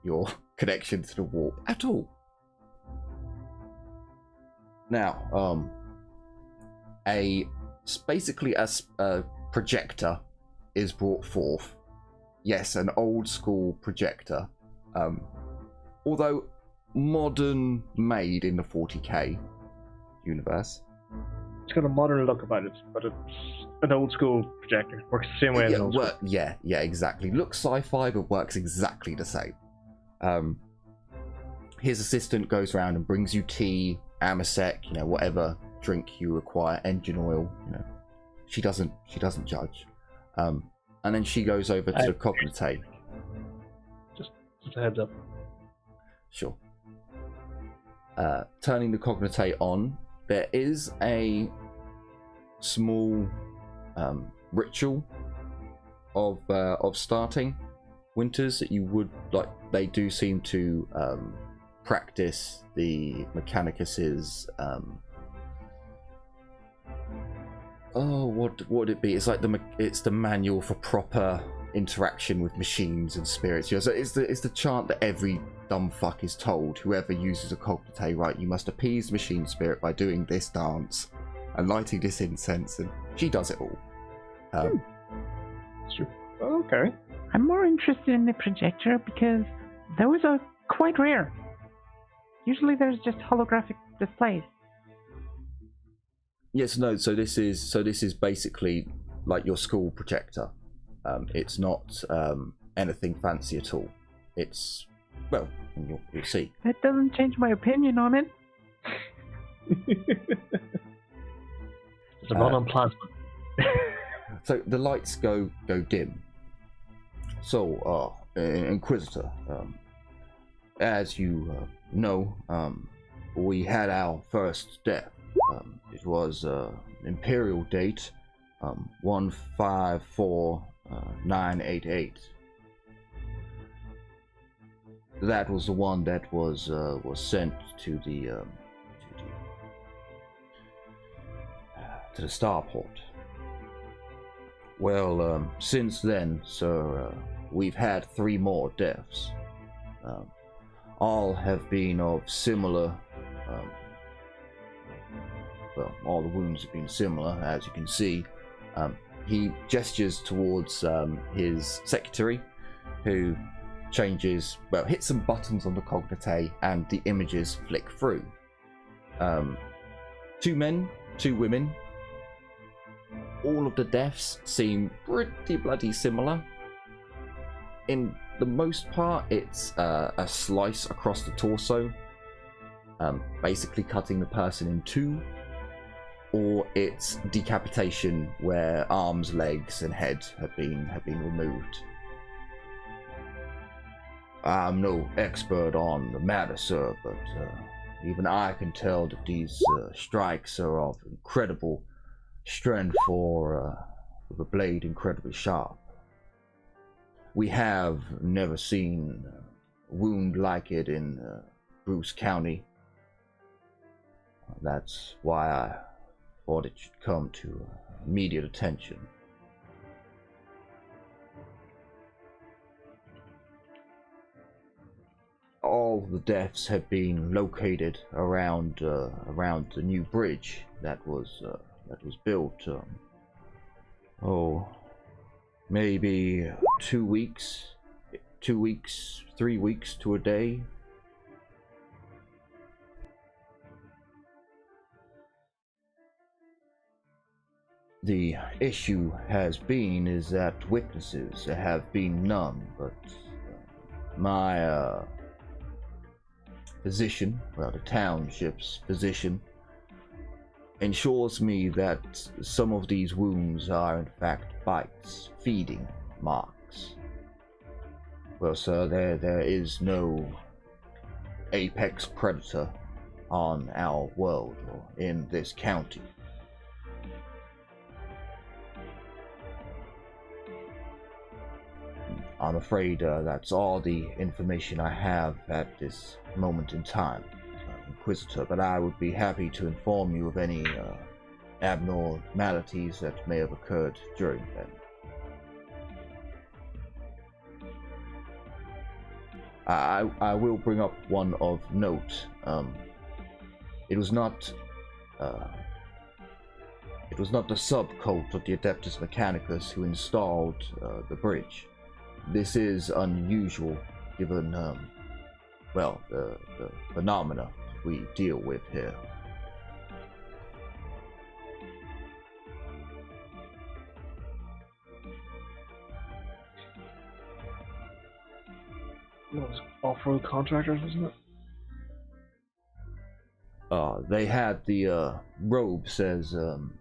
connection to the warp at all. Now, basically a projector is brought forth. Yes, an old school projector, although modern made in the 40k universe. It's got a modern look about it, but it's an old school projector. Works the same way as an old school. Yeah, exactly. Looks sci-fi, but works exactly the same. His assistant goes around and brings you tea, Amasec, you know, whatever drink you require, engine oil, you know. She doesn't judge. And then she goes over to the cognite. Just a heads up. Sure. Turning the cognite on, there is a small ritual of starting Winters that you would like. They do seem to practice the Mechanicus's what would it be? It's like it's the manual for proper interaction with machines and spirits. You know, so it's the chant that every dumb fuck is told. Whoever uses a cognite, right? You must appease the machine spirit by doing this dance and lighting this incense, and she does it all. Sure. Okay. I'm more interested in the projector because those are quite rare. Usually there's just holographic displays. Yes, no. So this is basically like your school projector. It's not anything fancy at all. It's, well, you'll see. That doesn't change my opinion on it. It's a run on plasma. So the lights go dim. So, Inquisitor, as you know, we had our first death. It was Imperial date 154988. That was the one that was sent to the starport. Well, since then, sir, we've had 3 more deaths. All have been of similar. Well, all the wounds have been similar, as you can see. He gestures towards his secretary, who changes, well, hits some buttons on the cognite, and the images flick through. 2 men, 2 women. All of the deaths seem pretty bloody similar. In the most part, it's a slice across the torso, basically cutting the person in 2, or it's decapitation where arms, legs, and head have been removed. I'm no expert on the matter, sir, but even I can tell that these strikes are of incredible strength for the blade incredibly sharp. We have never seen a wound like it in Brose County. That's why I thought it should come to immediate attention. All the deaths have been located around the new bridge that was built. Maybe 2 weeks, 3 weeks to a day. The issue is that witnesses have been none, but my position, well, the township's position, ensures me that some of these wounds are in fact bites, feeding marks. Well, sir, there is no apex predator on our world or in this county. I'm afraid that's all the information I have at this moment in time, Inquisitor, but I would be happy to inform you of any abnormalities that may have occurred during them. I will bring up one of note. It was not the subcult of the Adeptus Mechanicus who installed the bridge. This is unusual given, well, the phenomena we deal with here. What was off-road contractors, wasn't it? They had the robes as I'm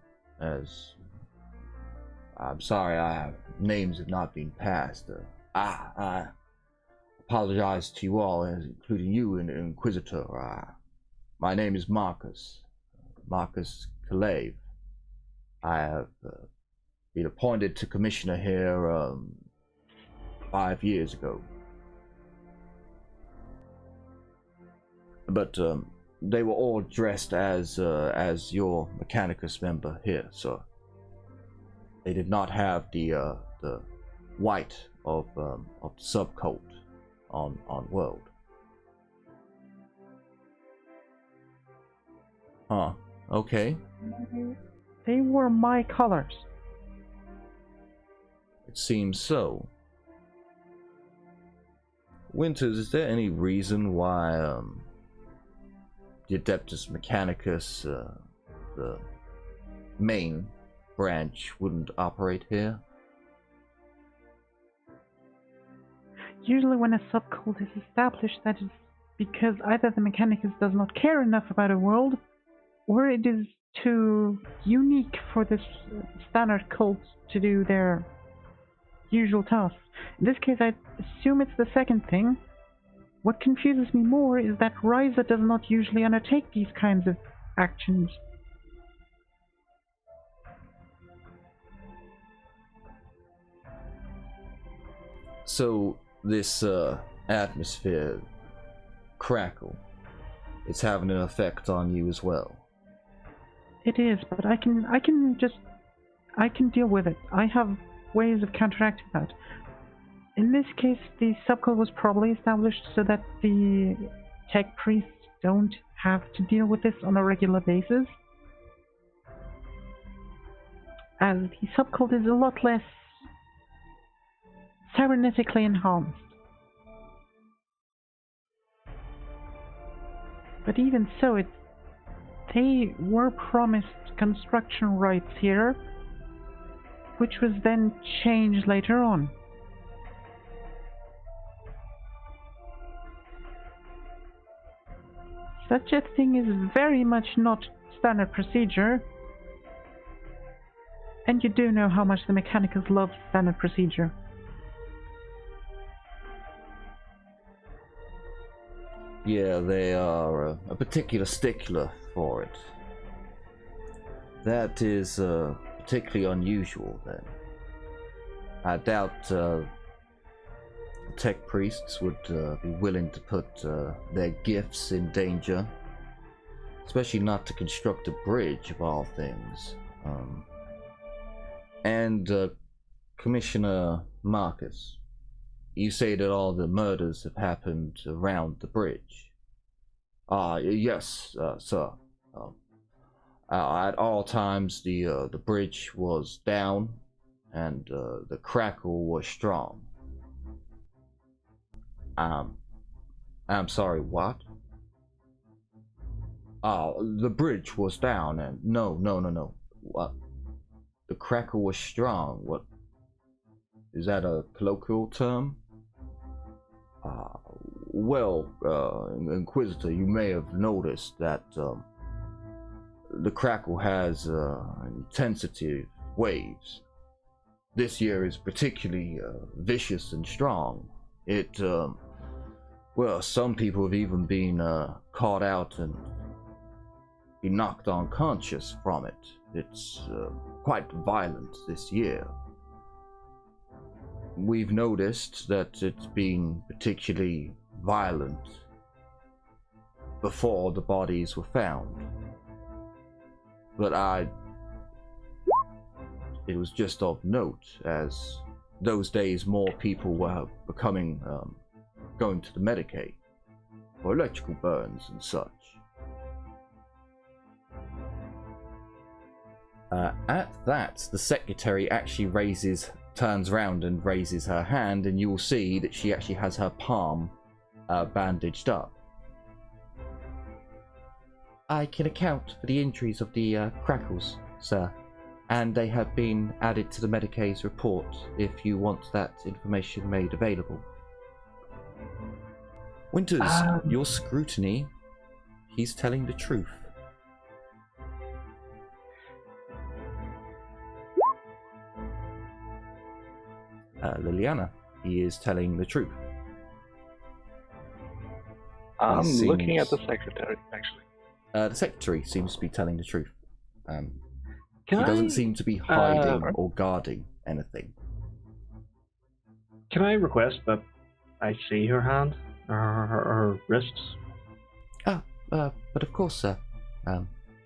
sorry, names have not been passed. I apologize to you all, including you, Inquisitor. My name is Marcus Kalave. I have been appointed to commissioner here 5 years ago. But they were all dressed as your Mechanicus member here, sir. They did not have the white of the subcult on world. Huh. Okay. They were my colors. It seems so. Winters, is there any reason why the Adeptus Mechanicus, the main branch, wouldn't operate here? Usually when a subcult is established, that is because either the Mechanicus does not care enough about a world, or it is too unique for this standard cult to do their usual tasks. In this case, I assume it's the second thing. What confuses me more is that Ryza does not usually undertake these kinds of actions. So this atmosphere crackle, it's having an effect on you as well. It is, but I can deal with it. I have ways of counteracting that. In this case, the subcult was probably established so that the tech priests don't have to deal with this on a regular basis, as the subcult is a lot less cybernetically enhanced. But even so, they were promised construction rights here, which was then changed later on. Such a thing is very much not standard procedure, and you do know how much the Mechanicus love standard procedure. Yeah, they are a particular stickler for it. That is particularly unusual, then. I doubt tech priests would be willing to put their gifts in danger, especially not to construct a bridge, of all things. And Commissioner Marcus, you say that all the murders have happened around the bridge. Yes, sir. At all times, the bridge was down, and the crackle was strong. I'm sorry, what? The bridge was down, and no. What? The crackle was strong. What? Is that a colloquial term? Well, Inquisitor, you may have noticed that the crackle has intensity waves. This year is particularly vicious and strong. It, well, some people have even been caught out and been knocked unconscious from it. It's quite violent this year. We've noticed that it's been particularly violent before the bodies were found. But it was just of note, as those days more people were becoming, going to the Medicaid for electrical burns and such. At that, the secretary actually turns around and raises her hand, and you will see that she actually has her palm bandaged up. I can account for the injuries of the crackles, sir, and they have been added to the Medicaid's report if you want that information made available. Winters, your scrutiny, he's telling the truth. Liliana, he is telling the truth. I'm looking at the secretary, actually. The secretary seems to be telling the truth. He Can doesn't I, seem to be hiding or guarding anything. Can I request that I see her hand, or her wrists? But of course, sir.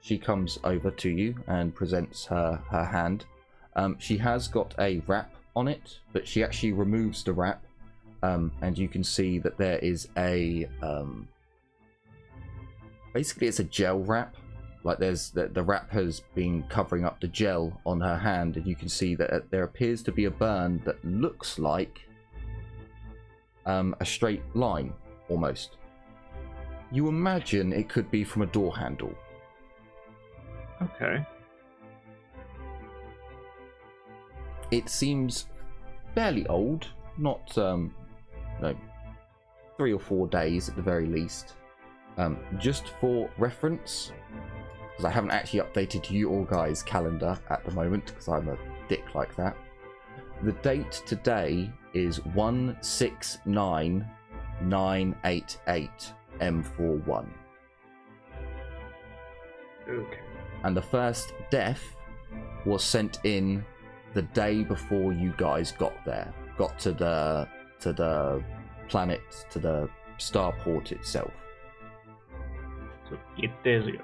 She comes over to you and presents her hand. She has got a wrap on it, but she actually removes the wrap, and you can see that there is a basically it's a gel wrap. Like there's the wrap has been covering up the gel on her hand, and you can see that there appears to be a burn that looks like a straight line almost. You imagine it could be from a door handle. Okay. It seems fairly old, not 3 or 4 days at the very least. Just for reference, because I haven't actually updated you all guys' calendar at the moment, because I'm a dick like that. The date today is 169988 M41. Okay. And the first death was sent in the day before you guys got to the planet, to the starport itself. So 8 days ago.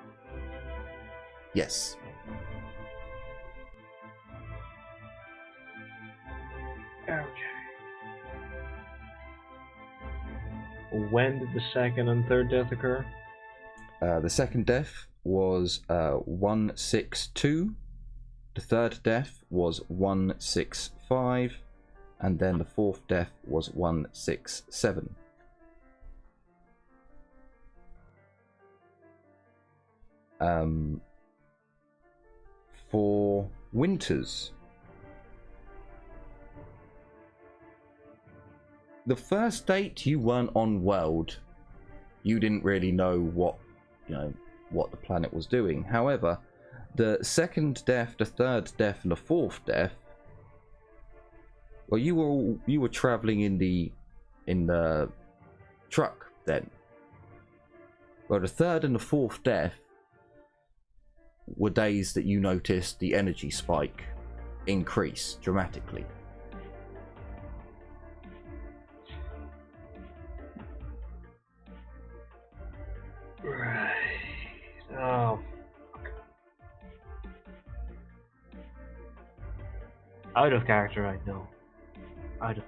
Yes. Okay. When did the second and third death occur? The second death was 162. The third death was 165, and then the fourth death was 167. For Winters, the first date you weren't on world. You didn't really know what the planet was doing. However, the second death, the third death, and the fourth death, well, you were traveling in the truck then, Well, the third and the fourth death were days that you noticed the energy spike increase dramatically. Right. Oh. Out of character right now. Out of.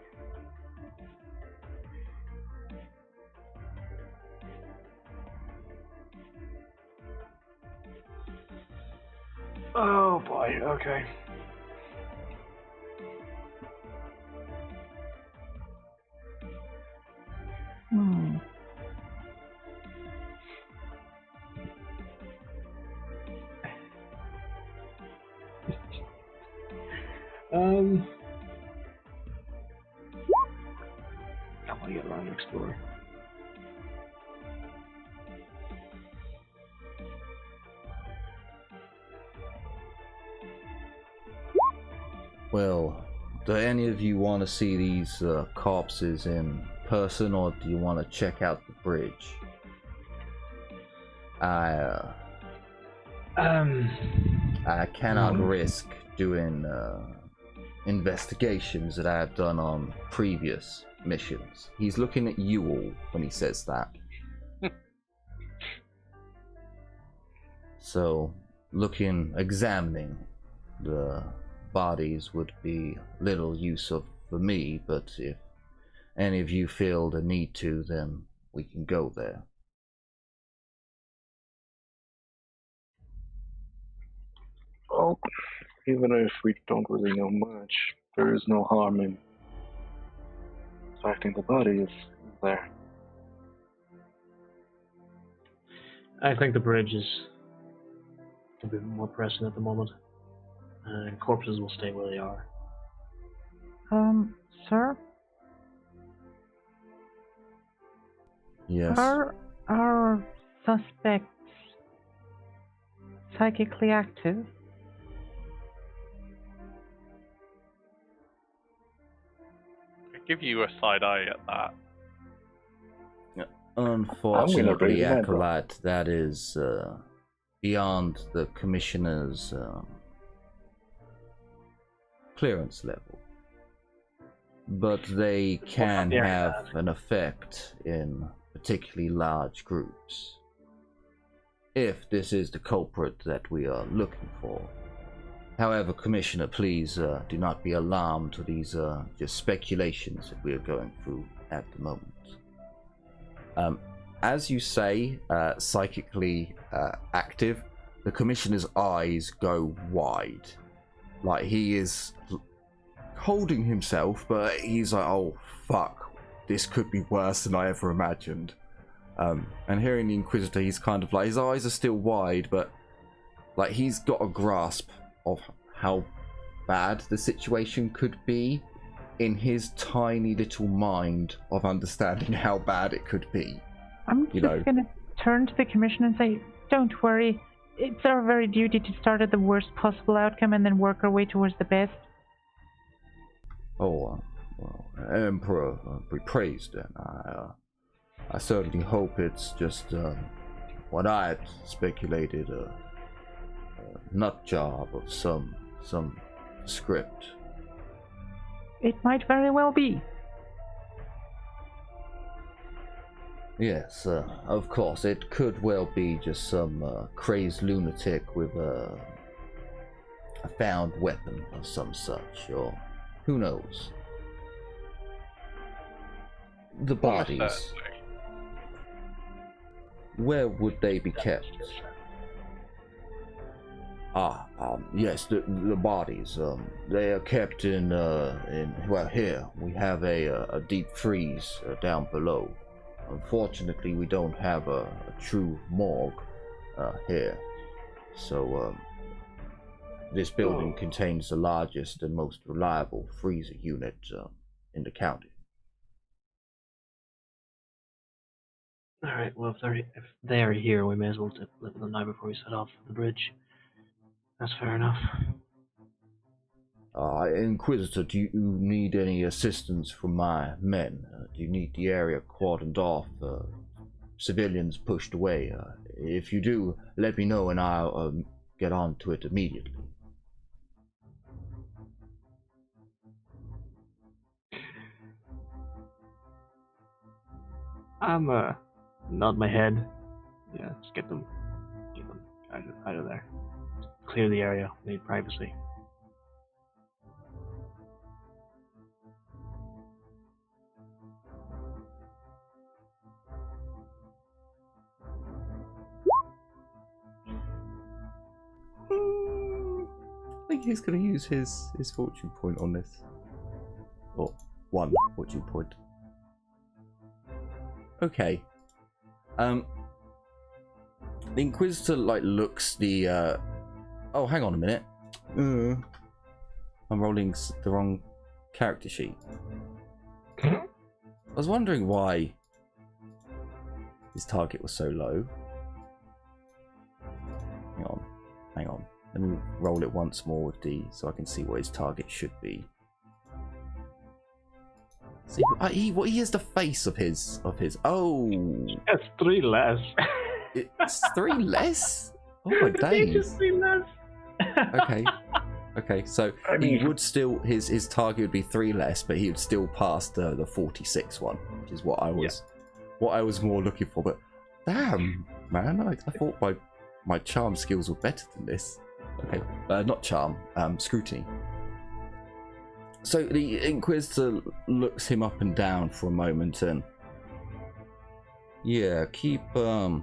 Oh boy, okay. Hmm. I want to get around and explore. Well, do any of you want to see these corpses in person, or do you want to check out the bridge? I cannot risk doing investigations that I have done on previous missions. He's looking at you all when he says that. So, examining the bodies would be little use for me, but if any of you feel the need to, then we can go there. Well, even if we don't really know much, there is no harm in inspecting the bodies there. I think the bridge is a bit more pressing at the moment. And corpses will stay where they are. Sir? Yes. Are suspects psychically active? I give you a side eye at that. Unfortunately, raise my eyebrow. Acolyte, that is beyond the Commissioner's clearance level. But they can have an effect in particularly large groups. If this is the culprit that we are looking for. However, Commissioner, please do not be alarmed to these just speculations that we are going through at the moment. As you say, psychically active, the Commissioner's eyes go wide. Like, he is holding himself, but he's like, oh fuck, this could be worse than I ever imagined. And hearing the Inquisitor, he's kind of like, his eyes are still wide, but like, he's got a grasp of how bad the situation could be in his tiny little mind of understanding how bad it could be. I'm just gonna turn to the Commission and say, don't worry, it's our very duty to start at the worst possible outcome and then work our way towards the best. Oh, well, Emperor, be praised then. I certainly hope it's just what I had speculated, a nut job of some script. It might very well be. Yes, of course, it could well be just some crazed lunatic with a found weapon of some such, or who knows. The bodies, where would they be kept? Yes, the bodies, they are kept in well, here, we have a deep freeze down below. Unfortunately, we don't have a true morgue here, so this building contains the largest and most reliable freezer unit in the county. Alright, well, if they are here, we may as well live with them now before we set off the bridge. That's fair enough. Inquisitor, do you need any assistance from my men? Do you need the area cordoned off civilians pushed away. If you do, let me know and I'll get on to it immediately. I'm nod my head. Yeah, just get them out of there. Clear the area. Need privacy. I think he's going to use his fortune point on this. Or one fortune point. Okay. The Inquisitor looks the oh, hang on a minute. I'm rolling the wrong character sheet. I was wondering why his target was so low. Hang on. Let me roll it once more with D so I can see what his target should be. See, he is the face of his. Oh, That's 3 less. it's 3 less. Oh my days. Just 3 less. Okay. So he would still his target would be 3 less, but he would still pass the 46 one, which is what I was more looking for. But damn, man, I thought my charm skills were better than this. Okay, not charm, scrutiny. So the Inquisitor looks him up and down for a moment and yeah, keep a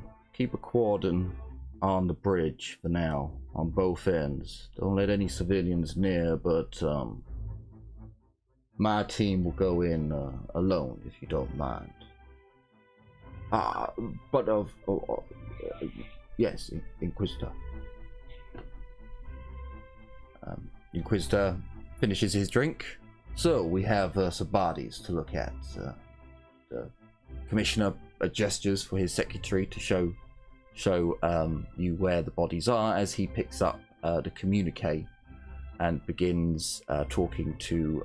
cordon on the bridge for now, on both ends. Don't let any civilians near, but my team will go in alone if you don't mind. Yes, Inquisitor. Inquisitor finishes his drink. So we have some bodies to look at. The Commissioner gestures for his secretary to show you where the bodies are as he picks up the communique and begins talking to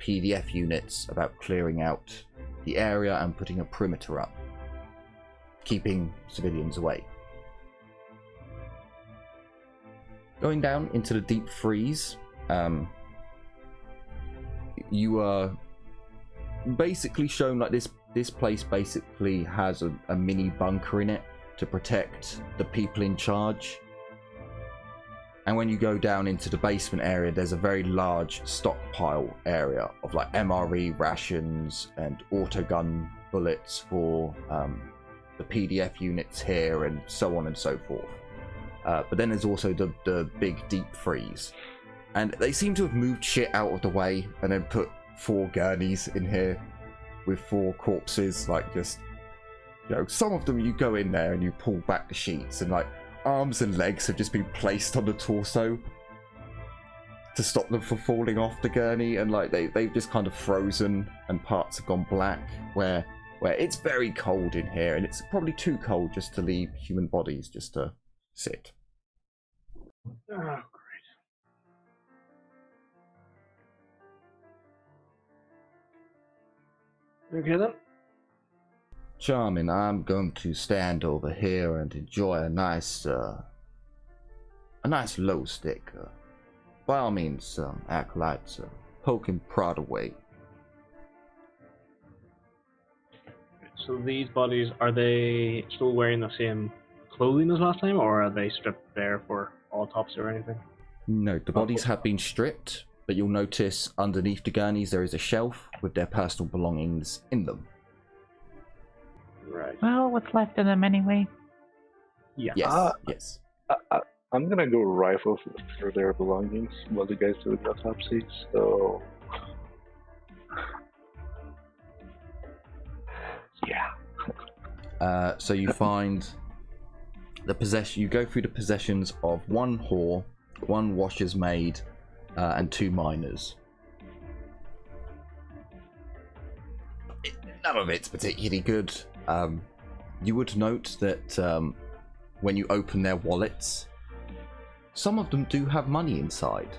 PDF units about clearing out the area and putting a perimeter up, keeping civilians away. Going down into the deep freeze, you are basically shown like this place basically has a mini bunker in it to protect the people in charge. And when you go down into the basement area, there's a very large stockpile area of like MRE rations and autogun bullets for the PDF units here and so on and so forth. But then there's also the big deep freeze. And they seem to have moved shit out of the way and then put 4 gurneys in here with 4 corpses, like just, you know, some of them you go in there and you pull back the sheets and like arms and legs have just been placed on the torso to stop them from falling off the gurney, and like they've just kind of frozen and parts have gone black where it's very cold in here, and it's probably too cold just to leave human bodies just to sit. Oh, great. Okay then. Charming. I'm going to stand over here and enjoy a nice low stick. By all means, acolytes, poke and prod away. So these bodies, are they still wearing the same clothing as last time, or are they stripped bare for autopsy or anything? No, the bodies have been stripped, but you'll notice underneath the gurneys there is a shelf with their personal belongings in them. Right. Well, what's left of them anyway? Yeah. Yes. I'm gonna go rifle for their belongings while the guys do the autopsy, so... yeah. So you find you go through the possessions of 1 whore, 1 washer's maid, and 2 miners. None of it's particularly good. You would note that when you open their wallets, some of them do have money inside,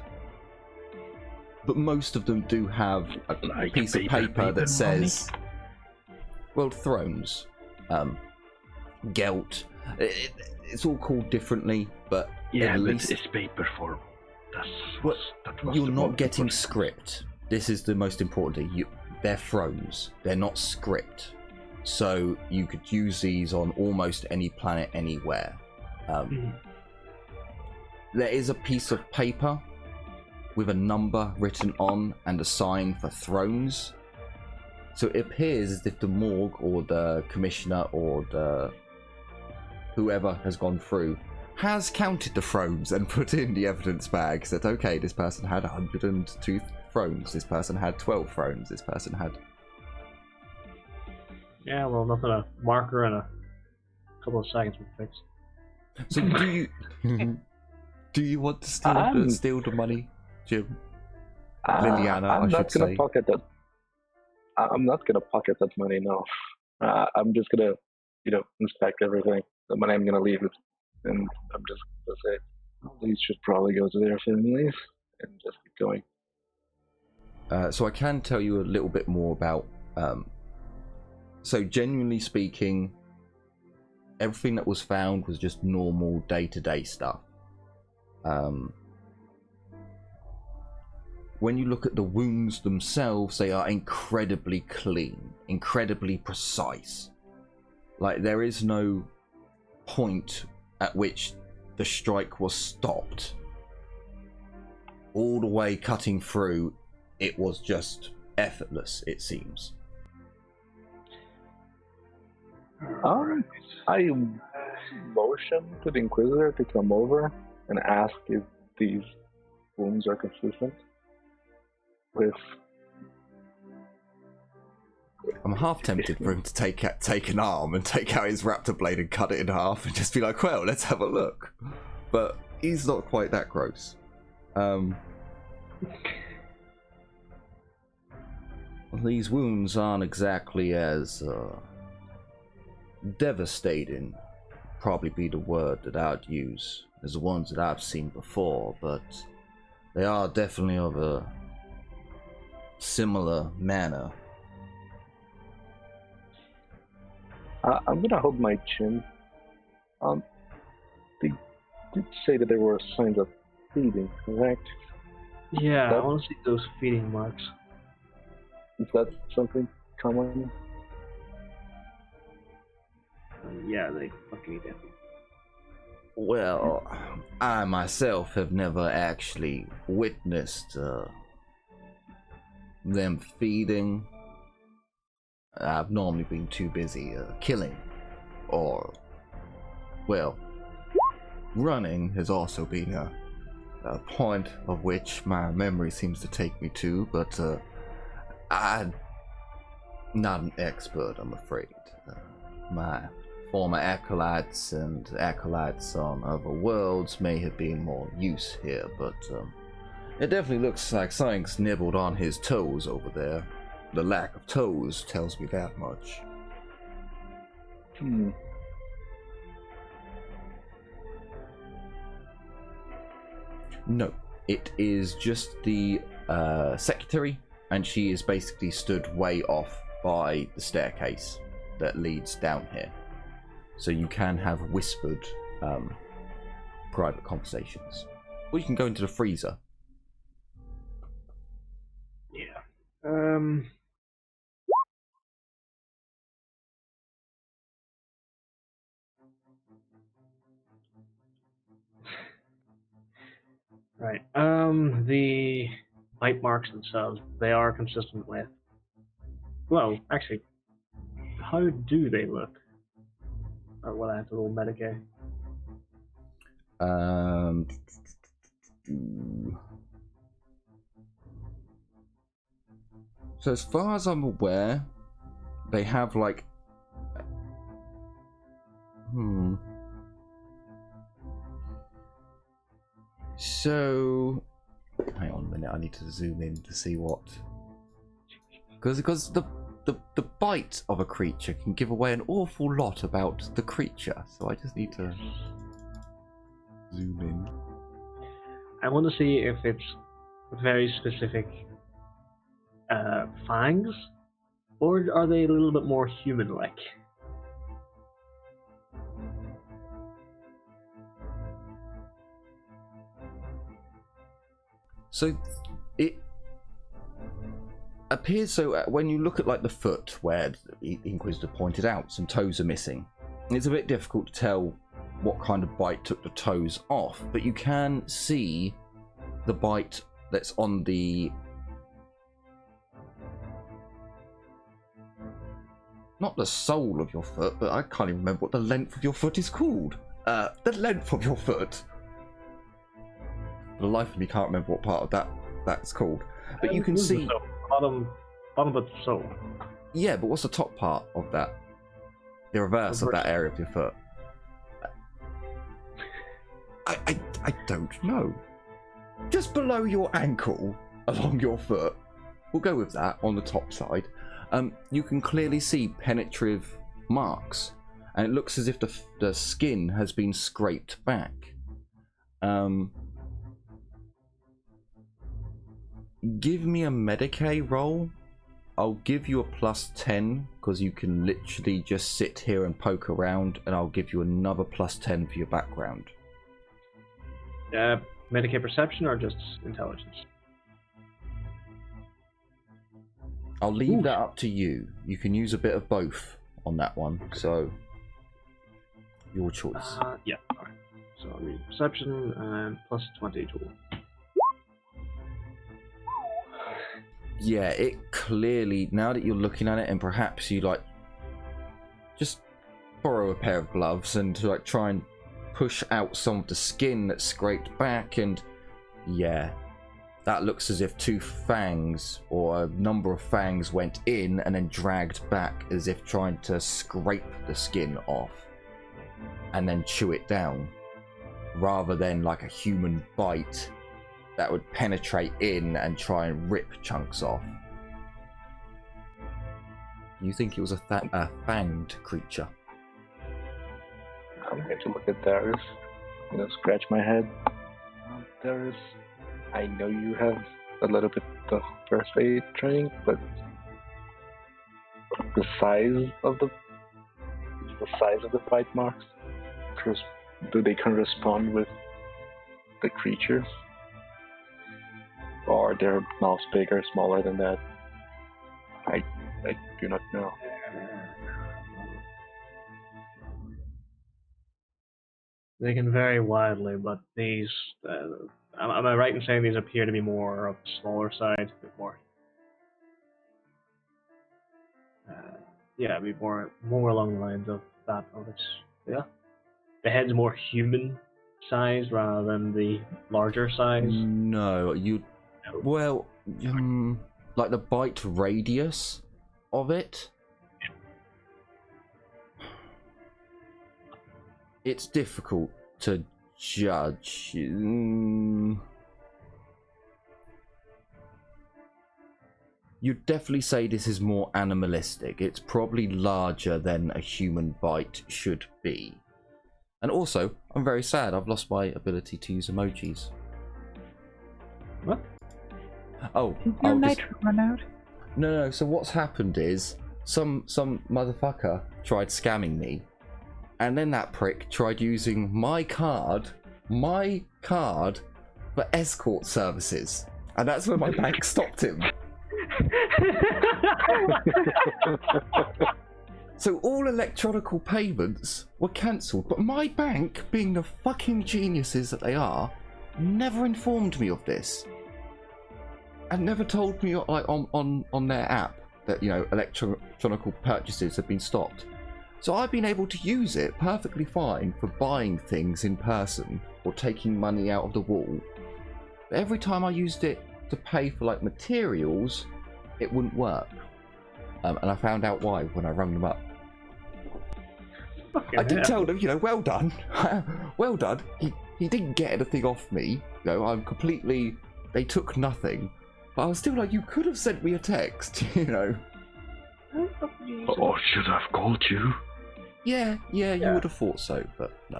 but most of them do have a piece of paper that says, well, thrones. Gelt. It's all called differently, but Yeah, at but least it's paper form. Well, That was you're the not most getting important. script. This is the most important thing. They're thrones. They're not script. So you could use these on almost any planet, anywhere. There is a piece of paper with a number written on and a sign for thrones. So it appears as if the morgue or the commissioner or the whoever has gone through has counted the thrones and put in the evidence bag. Said, okay, this person had 102 thrones. This person had 12 thrones. This person had. Yeah, well, nothing a marker and a couple of seconds would fix. So do you do you want to steal the money, Jim? Liliana, I'm I not should gonna say. pocket that. I'm not gonna pocket that money. No, I'm just gonna, inspect everything. The money I'm gonna leave it, and I'm just gonna say, well, these should probably go to their families, and just keep going. So I can tell you a little bit more about. So genuinely speaking, everything that was found was just normal day-to-day stuff. When you look at the wounds themselves, they are incredibly clean, incredibly precise. Like, there is no point at which the strike was stopped. All the way cutting through, it was just effortless, it seems. I motion to the Inquisitor to come over and ask if these wounds are consistent with. I'm half tempted for him to take an arm and take out his raptor blade and cut it in half and just be like, well, let's have a look. But he's not quite that gross. These wounds aren't exactly as devastating, probably be the word that I'd use, as the ones that I've seen before, but they are definitely of a similar manner. I'm gonna hold my chin. They did say that there were signs of bleeding, correct? Yeah, I want to see those feeding marks. Is that something common? Yeah, they fucking did. Well, I myself have never actually witnessed them feeding. I've normally been too busy killing, or, well, running has also been a point of which my memory seems to take me to, but I'm not an expert, I'm afraid. My former acolytes and acolytes on other worlds may have been more use here, but it definitely looks like something's nibbled on his toes over there. The lack of toes tells me that much. No, it is just the secretary, and she is basically stood way off by the staircase that leads down here. So you can have whispered private conversations. Or you can go into the freezer. Yeah. Right. The bite marks themselves, they are consistent with. Well, actually, how do they look? Or will I have to roll Medicaid? So as far as I'm aware, they have like So hang on a minute, I need to zoom in to see what, because the bite of a creature can give away an awful lot about the creature, so I just need to zoom in. I want to see if it's very specific fangs, or are they a little bit more human-like? So it appears so when you look at like the foot where the Inquisitor pointed out some toes are missing. It's a bit difficult to tell what kind of bite took the toes off, but you can see the bite that's on the not the sole of your foot, but I can't even remember what the length of your foot is called. The length of your foot. For the life of me, can't remember what part of that's called. But you can see bottom of the sole. Yeah, but what's the top part of that? The reverse of that area of your foot. I don't know. Just below your ankle, along your foot. We'll go with that on the top side. You can clearly see penetrative marks, and it looks as if the skin has been scraped back. Give me a Medicae roll. I'll give you a +10 because you can literally just sit here and poke around, and I'll give you another +10 for your background. Medicae perception or just intelligence? I'll leave that up to you. You can use a bit of both on that one, so your choice. Yeah, alright. So I'll read perception and +20 total. Yeah, it clearly, now that you're looking at it, and perhaps you like just borrow a pair of gloves and like try and push out some of the skin that's scraped back, and yeah, that looks as if two fangs or a number of fangs went in and then dragged back, as if trying to scrape the skin off and then chew it down, rather than like a human bite that would penetrate in and try and rip chunks off. You think it was a fanged creature? I'm going to look at Darius. I'm going to scratch my head. Darius, I know you have a little bit of first aid training, but the size of the bite marks, do they correspond with the creatures? Or their mouths bigger, smaller than that? I do not know. They can vary widely, but these, am I right in saying these appear to be more of the smaller side? A bit more. Yeah, be more along the lines of that of it. Yeah. The head's more human sized rather than the larger size. No, well, like the bite radius of it. It's difficult to judge. You'd definitely say this is more animalistic. It's probably larger than a human bite should be. And also, I'm very sad. I've lost my ability to use emojis. What? Oh, Did your nitro run out? No. So what's happened is some motherfucker tried scamming me, and then that prick tried using my card for escort services, and that's when my bank stopped him. So all electronical payments were cancelled, but my bank, being the fucking geniuses that they are, never informed me of this. And never told me like on their app that, you know, electronical purchases have been stopped. So I've been able to use it perfectly fine for buying things in person or taking money out of the wall. But every time I used it to pay for like materials, it wouldn't work. And I found out why when I rang them up. I did tell them, you know, well done. Well done. He didn't get anything off me. You know, they took nothing. But I was still like, you could have sent me a text, you know. Or should I have called you? Yeah, you would have thought so, but no.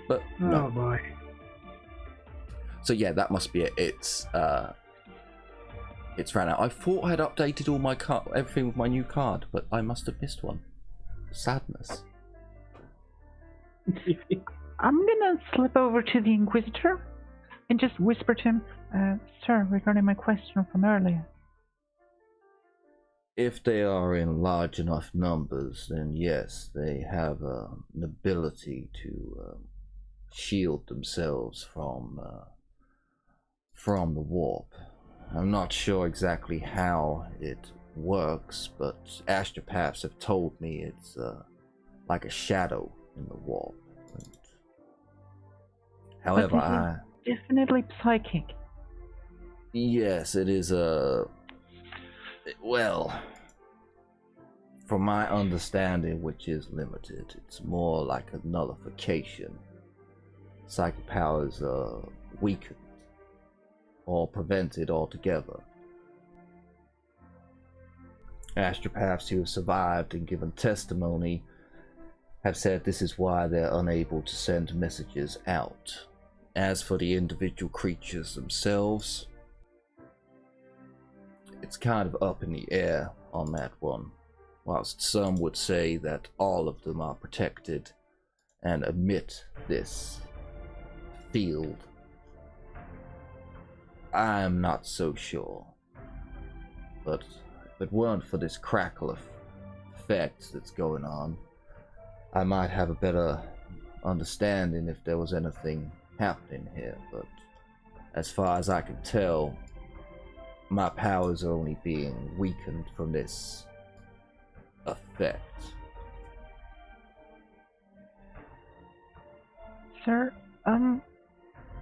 But no. Oh boy. So yeah, that must be it. It's ran out. I thought I had updated all my everything with my new card, but I must have missed one. Sadness. I'm gonna slip over to the Inquisitor and just whisper to him, sir, regarding my question from earlier. If they are in large enough numbers, then yes, they have an ability to shield themselves from the warp. I'm not sure exactly how it works, but astropaths have told me it's like a shadow in the warp. And however, definitely psychic. Yes, it is well, from my understanding, which is limited, it's more like a nullification. Psychic powers are weakened or prevented altogether. Astropaths who have survived and given testimony have said this is why they're unable to send messages out. As for the individual creatures themselves, it's kind of up in the air on that one. Whilst some would say that all of them are protected and emit this field, I am not so sure. But if it weren't for this crackle effect that's going on, I might have a better understanding if there was anything happening here. But as far as I can tell, my powers are only being weakened from this effect. Sir,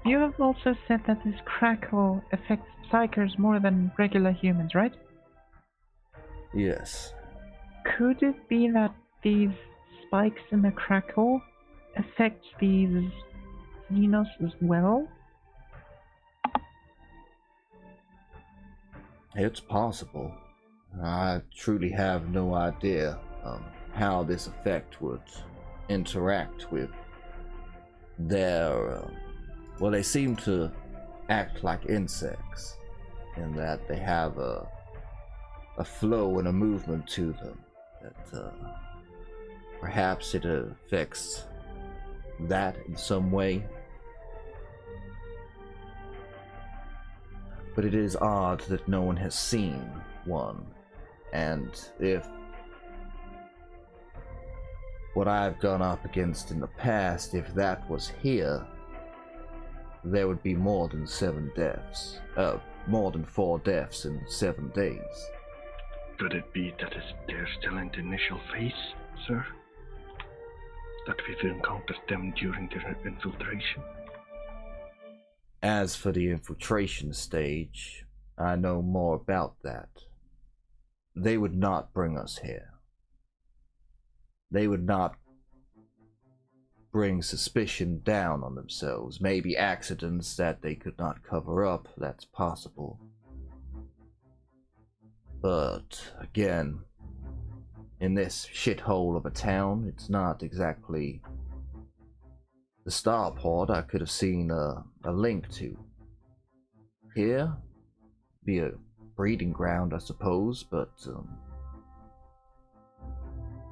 you have also said that this crackle affects psychers more than regular humans, right? Yes. Could it be that these spikes in the crackle affect these Xenos as well? It's possible. I truly have no idea how this effect would interact with their... well, they seem to act like insects in that they have a flow and a movement to them that perhaps it affects that in some way. But it is odd that no one has seen one, and if what I've gone up against in the past, if that was here, there would be more than 7 deaths. More than 4 deaths in 7 days. Could it be that they're still in the initial phase, sir? That we've encountered them during their infiltration? As for the infiltration stage, I know more about that. They would not bring us here. They would not bring suspicion down on themselves. Maybe accidents that they could not cover up, that's possible. But, again, in this shithole of a town, it's not exactly the starport I could have seen a link to. Here, be a breeding ground, I suppose, but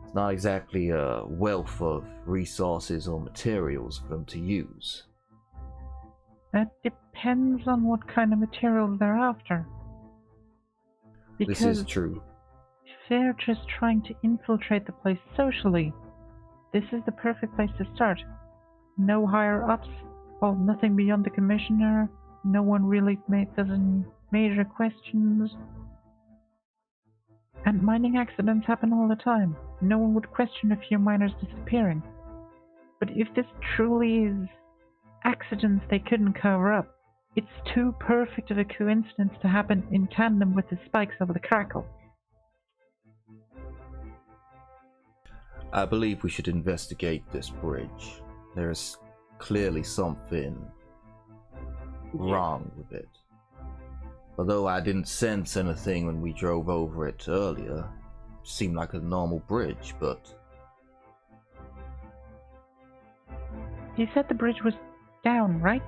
it's not exactly a wealth of resources or materials for them to use. That depends on what kind of materials they're after. Because This is true. if they're just trying to infiltrate the place socially, this is the perfect place to start. No higher ups, well, nothing beyond the commissioner, no one really does any major questions. And mining accidents happen all the time. No one would question a few miners disappearing. But if this truly is accidents they couldn't cover up, it's too perfect of a coincidence to happen in tandem with the spikes of the crackle. I believe we should investigate this bridge. There is clearly something wrong with it. Although I didn't sense anything when we drove over it earlier. It seemed like a normal bridge, but... You said the bridge was down, right?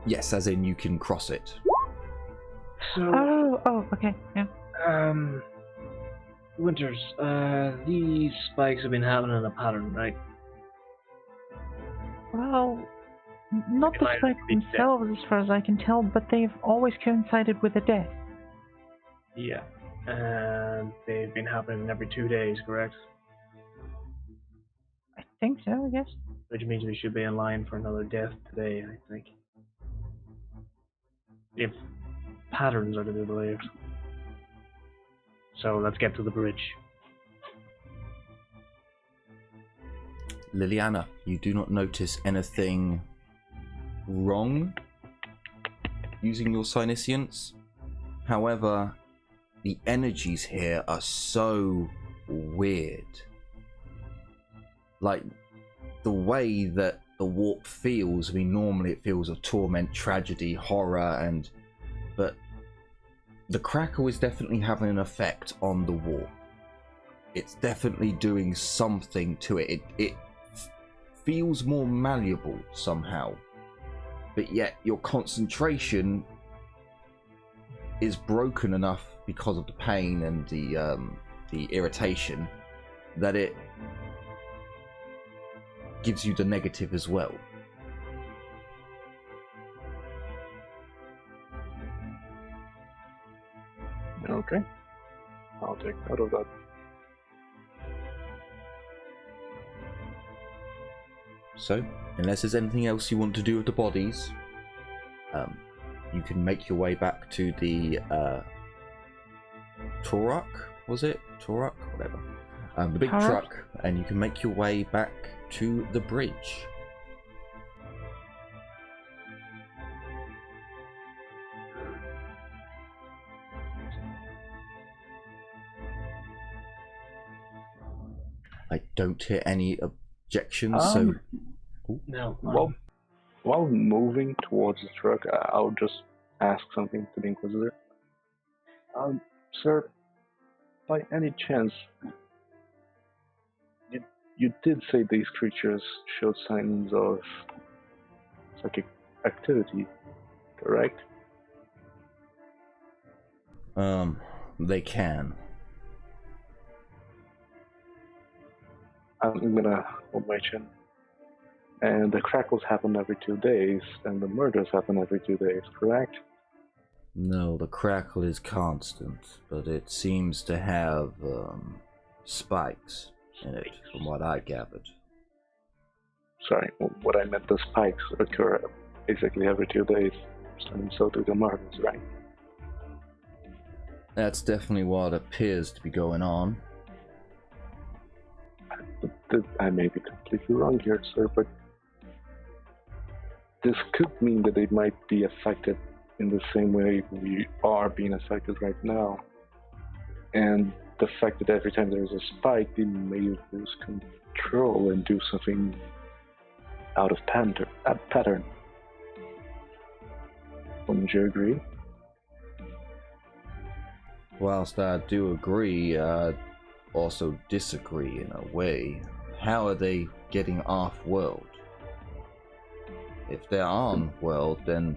Yes, as in you can cross it. So, Okay, yeah. Winters, these spikes have been happening in a pattern, right? Well, Not the Like, spikes it's themselves, as far as I can tell, but they've always coincided with a death. Yeah. And they've been happening every 2 days, correct? I think so, yes. Which means we should be in line for another death today, I think. If patterns are to be believed. So let's get to the bridge. Liliana, you do not notice anything wrong using your Psyniscience. However, the energies here are so weird. Like, the way that the warp feels, I mean, normally it feels of torment, tragedy, horror, but the crackle is definitely having an effect on the warp. It's definitely doing something to it. It feels more malleable somehow, but yet your concentration is broken enough because of the pain and the irritation that it gives you the negative as well. Okay. I'll take note of that. So, unless there's anything else you want to do with the bodies, you can make your way back to the Toruk, was it? Toruk? Whatever. The big truck, and you can make your way back to the bridge. I don't hear any objections, so... No. While moving towards the truck, I'll just ask something to the Inquisitor. Sir, by any chance, you did say these creatures showed signs of psychic activity, correct? They can. I'm gonna hold my chin. And the crackles happen every 2 days, and the murders happen every 2 days, correct? No, the crackle is constant, but it seems to have spikes in it, from what I gathered. Sorry, what I meant, the spikes occur basically every 2 days, and so do the murders, right? That's definitely what appears to be going on. I may be completely wrong here, sir, but this could mean that they might be affected in the same way we are being affected right now. And the fact that every time there's a spike, they may lose control and do something out of pattern. Wouldn't you agree? Whilst I do agree, I also disagree in a way. How are they getting off-world? If they're on-world, then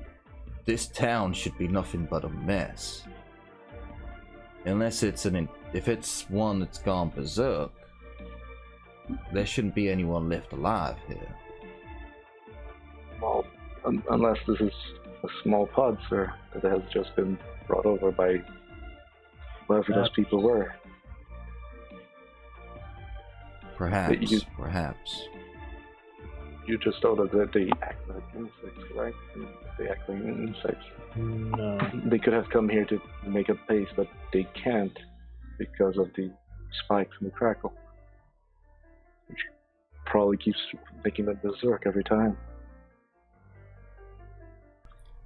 this town should be nothing but a mess. Unless if it's one that's gone berserk, there shouldn't be anyone left alive here. Well, unless this is a small pod, sir, that has just been brought over by whoever those people were. Perhaps. You just told us that they act like insects, right? They act like insects. No. They could have come here to make a base, but they can't because of the spikes and the crackle, which probably keeps making them berserk every time.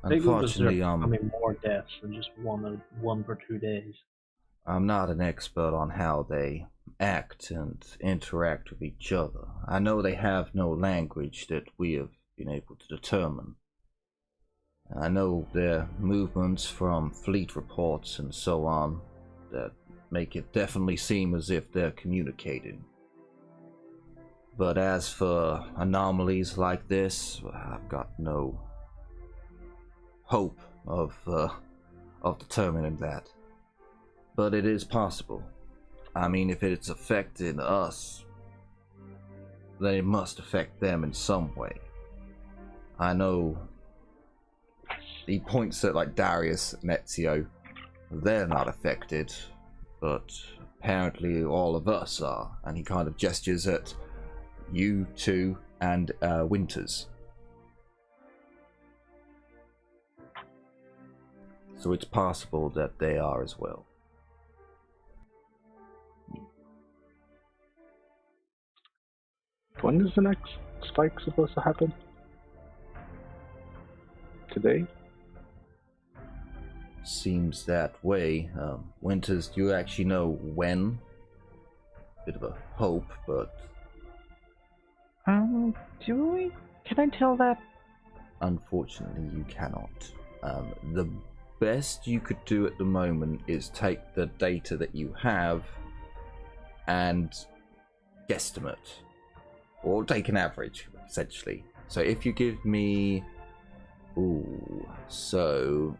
Unfortunately, I mean, more deaths than just one per 2 days. I'm not an expert on how they act and interact with each other. I know they have no language that we have been able to determine. I know their movements from fleet reports and so on that make it definitely seem as if they're communicating. But as for anomalies like this, I've got no hope of determining that. But it is possible. I mean, if it's affecting us, then it must affect them in some way. I know. He points at like Darius and Ezio. They're not affected, but apparently all of us are. And he kind of gestures at you two and Winters. So it's possible that they are as well. When is the next spike supposed to happen? Today? Seems that way. Winters, do you actually know when? Bit of a hope, but do we? Can I tell that? unfortunately you cannot. The best you could do at the moment is take the data that you have and guesstimate. Or take an average, essentially. So if you give me... Ooh, so...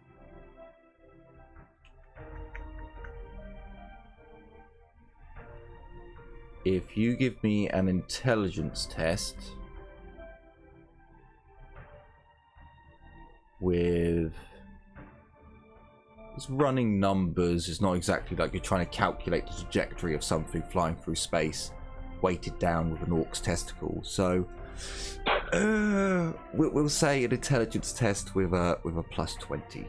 If you give me an intelligence test with... It's running numbers, it's not exactly like you're trying to calculate the trajectory of something flying through space, weighted down with an orc's testicle. So we'll say an intelligence test with a plus 20.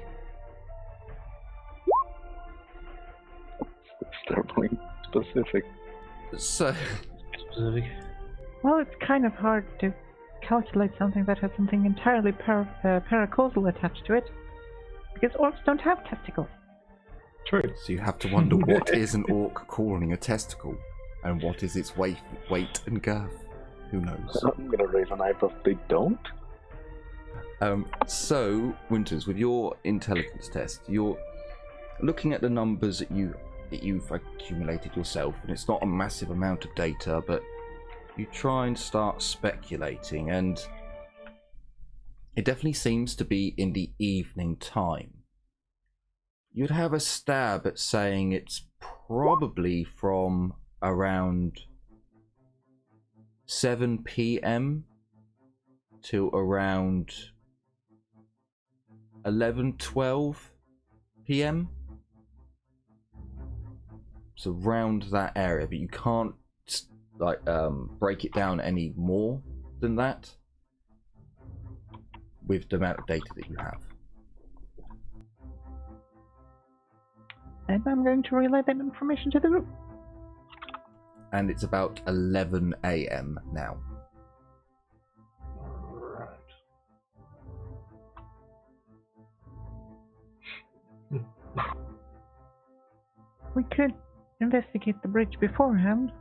It's terribly specific. So Specific. Well, it's kind of hard to calculate something that has something entirely paracausal attached to it, because orcs don't have testicles. True. So you have to wonder what is an orc calling a testicle, and what is its weight and girth. Who knows? I'm gonna raise an eyebrow if they don't. So Winters, with your intelligence test, you're looking at the numbers that you've accumulated yourself, and it's not a massive amount of data, but you try and start speculating, and it definitely seems to be in the evening time. You'd have a stab at saying it's probably from around 7 p.m. to around 11-12 p.m. So around that area, but you can't like break it down any more than that with the amount of data that you have. And I'm going to relay that information to the group. And it's about 11 a.m. now. We could investigate the bridge beforehand.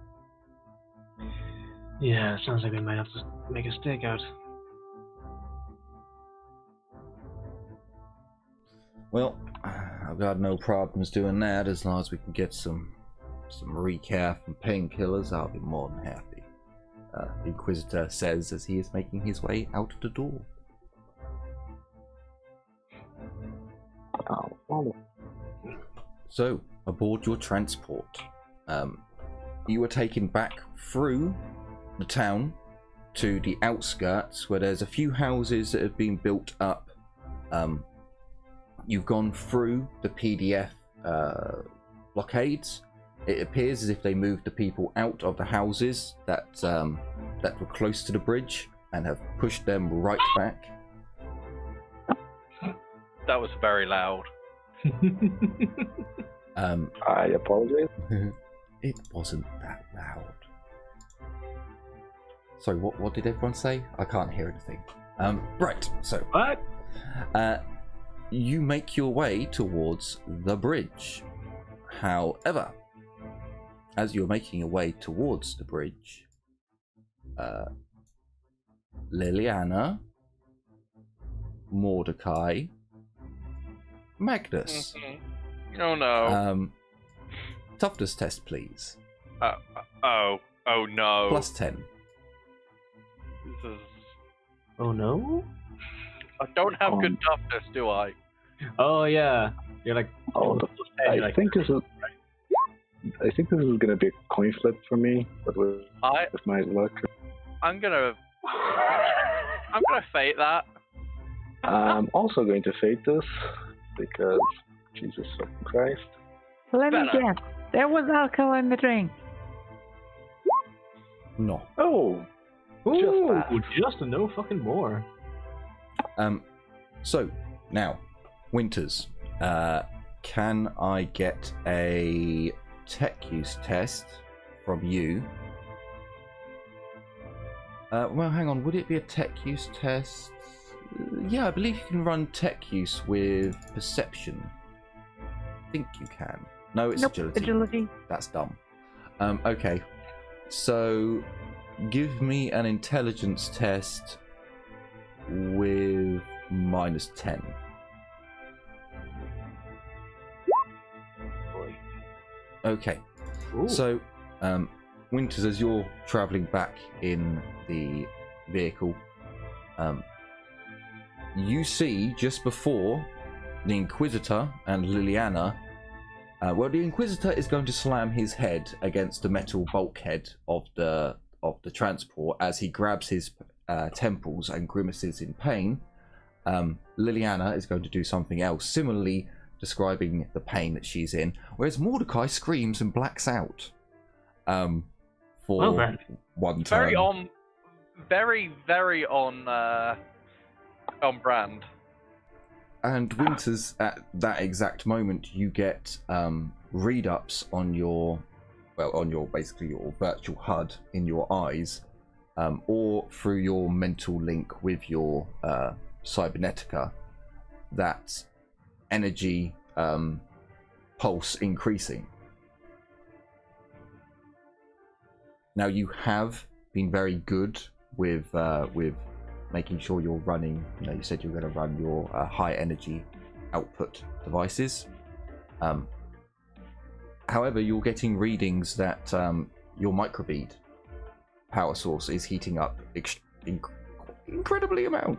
Yeah, it sounds like we might have to make a stakeout. Well, I've got no problems doing that as long as we can get some recaf and painkillers. I'll be more than happy. The Inquisitor says as he is making his way out the door. So, aboard your transport, you were taken back through the town to the outskirts where there's a few houses that have been built up. You've gone through the PDF blockades. It appears as if they moved the people out of the houses that were close to the bridge and have pushed them right back. That was very loud. I apologize. It wasn't that loud. Sorry, what did everyone say? I can't hear anything. Right, so What? You make your way towards the bridge. However, as you're making your way towards the bridge, Liliana, Mordecai, Magnus. Mm-hmm. Oh no. Toughness test, please. Oh no. Plus 10. This is... Oh no? I don't have good toughness, do I? Oh yeah. You're like. Oh, I think this is gonna be a coin flip for me, but with my luck. I'm gonna fate that. I'm also going to fade this because Jesus fucking Christ. Let me Better. guess. There was alcohol in the drink. No. Oh, Ooh, that. just no fucking more. So now, Winters, can I get a tech use test from you? Well, hang on. Would it be a tech use test? Yeah, I believe you can run tech use with perception. I think you can. No, it's Nope, agility. That's dumb. Okay. So, give me an intelligence test with -10. Okay. Ooh. So, Winters, as you're travelling back in the vehicle, you see just before the Inquisitor and Liliana. Well, the Inquisitor is going to slam his head against the metal bulkhead of the transport as he grabs his temples and grimaces in pain. Liliana is going to do something else, similarly describing the pain that she's in, whereas Mordecai screams and blacks out for Well then. one turn. Very on brand. And Winters, at that exact moment, you get read-ups on your basically your virtual HUD in your eyes, or through your mental link with your cybernetica, that energy pulse increasing. Now, you have been very good with making sure you're running. You said you're going to run your high energy output devices. However, you're getting readings that your microbead power source is heating up incredibly amount.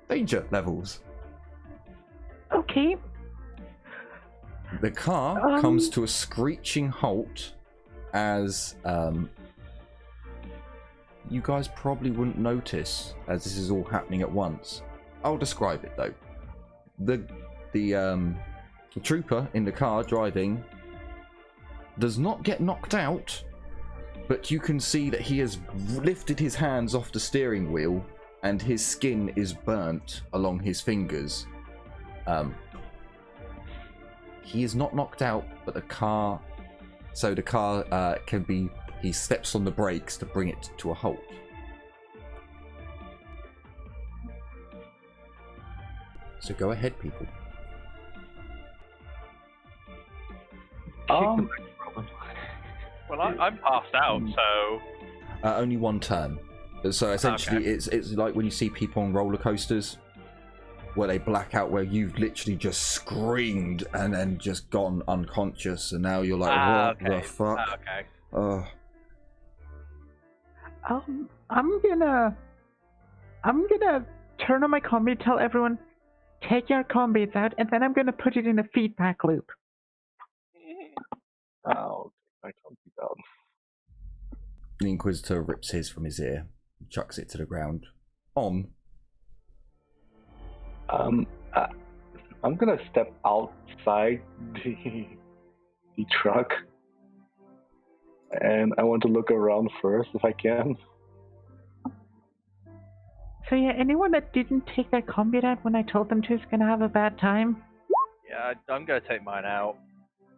Danger levels. Okay. The car comes to a screeching halt as you guys probably wouldn't notice as this is all happening at once. I'll describe it though. The trooper in the car driving does not get knocked out, but you can see that he has lifted his hands off the steering wheel and his skin is burnt along his fingers. He is not knocked out, but the car can be. He steps on the brakes to bring it to a halt. So go ahead, people. Well, I'm passed out, so Only one turn. So essentially, Okay. it's like when you see people on roller coasters, where they black out, where you've literally just screamed and then just gone unconscious, and now you're like, what the fuck? Okay. I'm gonna turn on my combi, tell everyone, take your combis out, and then I'm gonna put it in a feedback loop. Oh, I can't be down. The Inquisitor rips his from his ear, chucks it to the ground. On. I'm gonna step outside the truck, and I want to look around first if I can. So yeah, anyone that didn't take their combi out when I told them to is gonna have a bad time. Yeah, I'm gonna take mine out.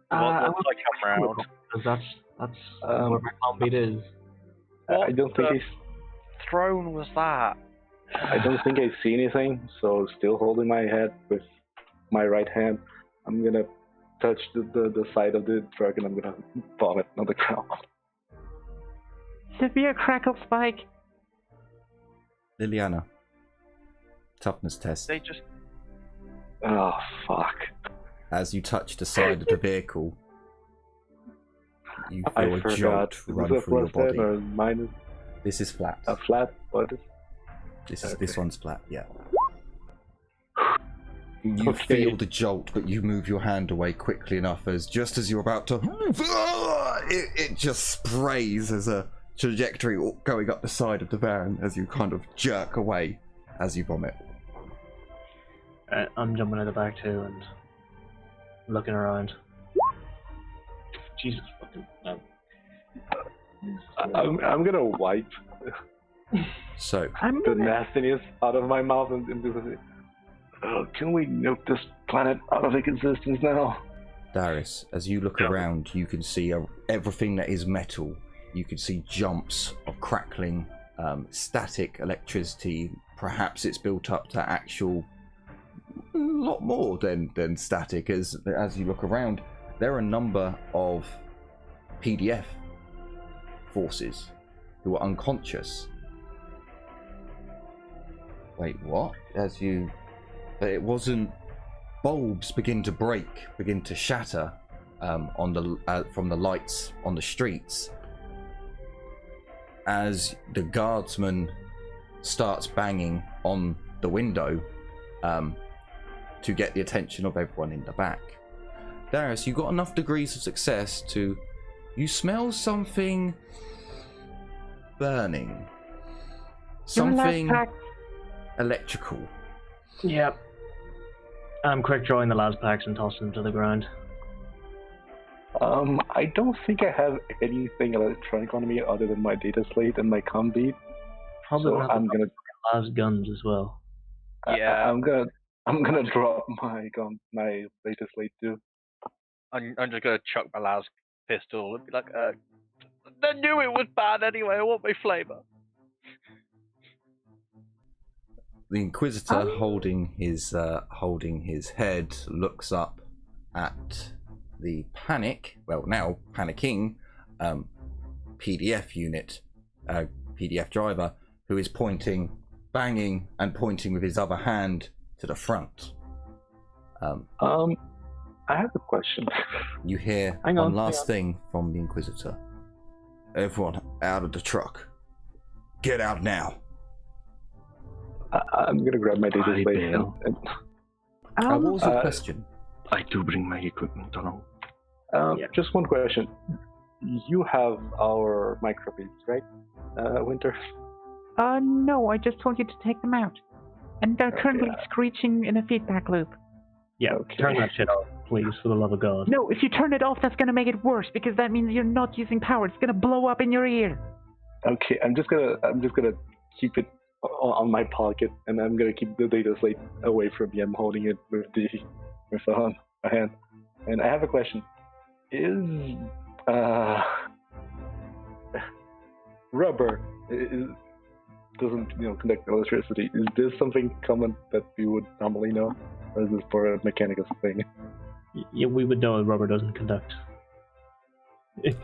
I Once I come round. Because that's where my combat is. I don't think Throne was that? I don't think I see anything. So still holding my head with my right hand, I'm gonna touch the side of the truck and I'm gonna vomit on the ground. Severe crackle spike. Liliana. Toughness test. They just Oh fuck! As you touch the side of the vehicle, you I feel a forgot. jolt Is run this a through your plus 10 body. or minus This is flat. a flat? What is? This one's flat, yeah. You Okay. feel the jolt, but you move your hand away quickly enough as just as you're about to... It just sprays as a trajectory going up the side of the van as you kind of jerk away as you vomit. I'm jumping at the back too and looking around. Jesus fucking. I'm gonna wipe So, the nastiness out of my mouth and be like, can we nuke this planet out of existence now? Darius, as you look around, you can see everything that is metal. You can see jumps of crackling, static electricity. Perhaps it's built up to actual a lot more than static. As you look around, there are a number of PDF forces who are unconscious. Wait, what? It wasn't. Bulbs begin to break, begin to shatter from the lights on the streets as the guardsman starts banging on the window to get the attention of everyone in the back. Darius, you got enough degrees of success to you smell something burning, something electrical. Yep. I'm quick drawing the las packs and tossing them to the ground. I don't think I have anything electronic on me other than my data slate and my comm bead. Probably So I'm gonna las guns as well. Yeah. I'm gonna drop my data slate too. I'm just gonna chuck my las pistol and be like, I knew it was bad anyway. I want my flavor. The Inquisitor, holding his head, looks up at the now panicking PDF unit, PDF driver, who is banging and pointing with his other hand to the front. I have a question. You hear one last thing from the Inquisitor. Everyone out of the truck. Get out now. I'm gonna grab my data slate and what was your question? I do bring my equipment along. Just one question. You have our microbeads, right, Winter? No, I just told you to take them out. And they're currently screeching in a feedback loop. Yeah, turn that shit off, please, for the love of God. No, if you turn it off, that's gonna make it worse, because that means you're not using power. It's gonna blow up in your ear. Okay, I'm just gonna keep it on my pocket, and I'm gonna keep the data slate away from me. I'm holding it with my hand. And I have a question: is rubber doesn't conduct electricity? Is this something common that we would normally know, or is this for a mechanical thing? Yeah, we would know rubber doesn't conduct.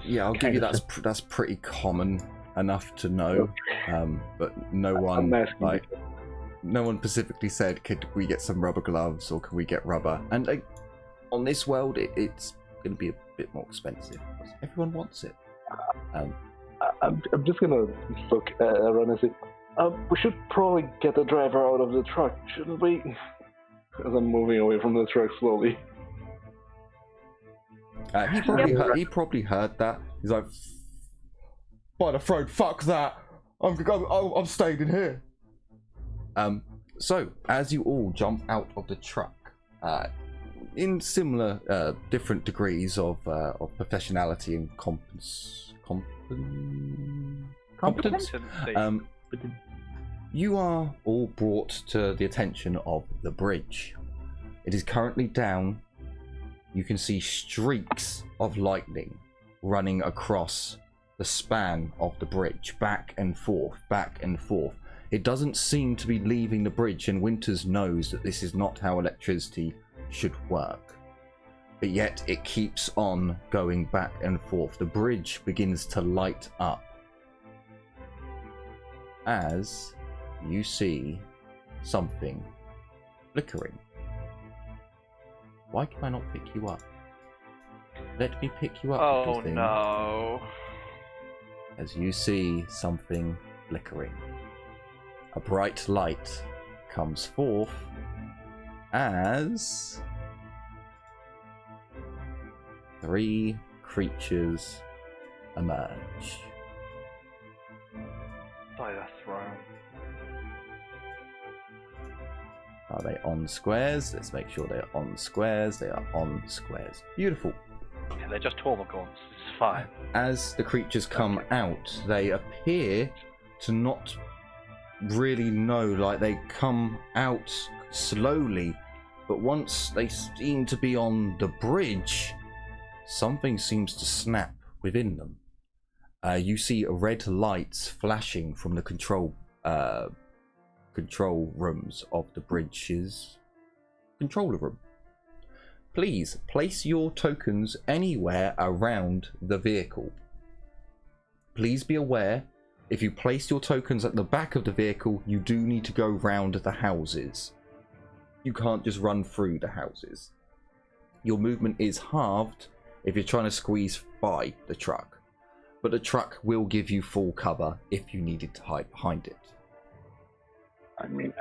Yeah, I'll give you that's pretty common enough to know, but no one specifically said, could we get some rubber gloves or can we get rubber? And on this world, it's going to be a bit more expensive because everyone wants it. I'm just gonna look around and say, we should probably get the driver out of the truck, shouldn't we? As I'm moving away from the truck slowly. He probably heard that. He's like, by the throat, fuck that. I'm staying in here. So as you all jump out of the truck, in similar different degrees of professionality and competence, you are all brought to the attention of the bridge. It is currently down. You can see streaks of lightning running across the span of the bridge, back and forth, back and forth. It doesn't seem to be leaving the bridge, and Winters knows that this is not how electricity should work. But yet it keeps on going back and forth. The bridge begins to light up as you see something flickering. Why can I not pick you up? Let me pick you up. Oh no. As you see something flickering. A bright light comes forth as 3 creatures emerge. By the throne. Are they on squares? Let's make sure they're on squares. They are on squares. Beautiful. Yeah, they're just Hormigons. It's fine. As the creatures come out, they appear to not really know, like they come out slowly, but once they seem to be on the bridge, something seems to snap within them. You see red lights flashing from the control rooms of the bridge's controller room. Please place your tokens anywhere around the vehicle. Please be aware, if you place your tokens at the back of the vehicle, you do need to go round the houses. You can't just run through the houses. Your movement is halved if you're trying to squeeze by the truck, but the truck will give you full cover if you needed to hide behind it. I mean,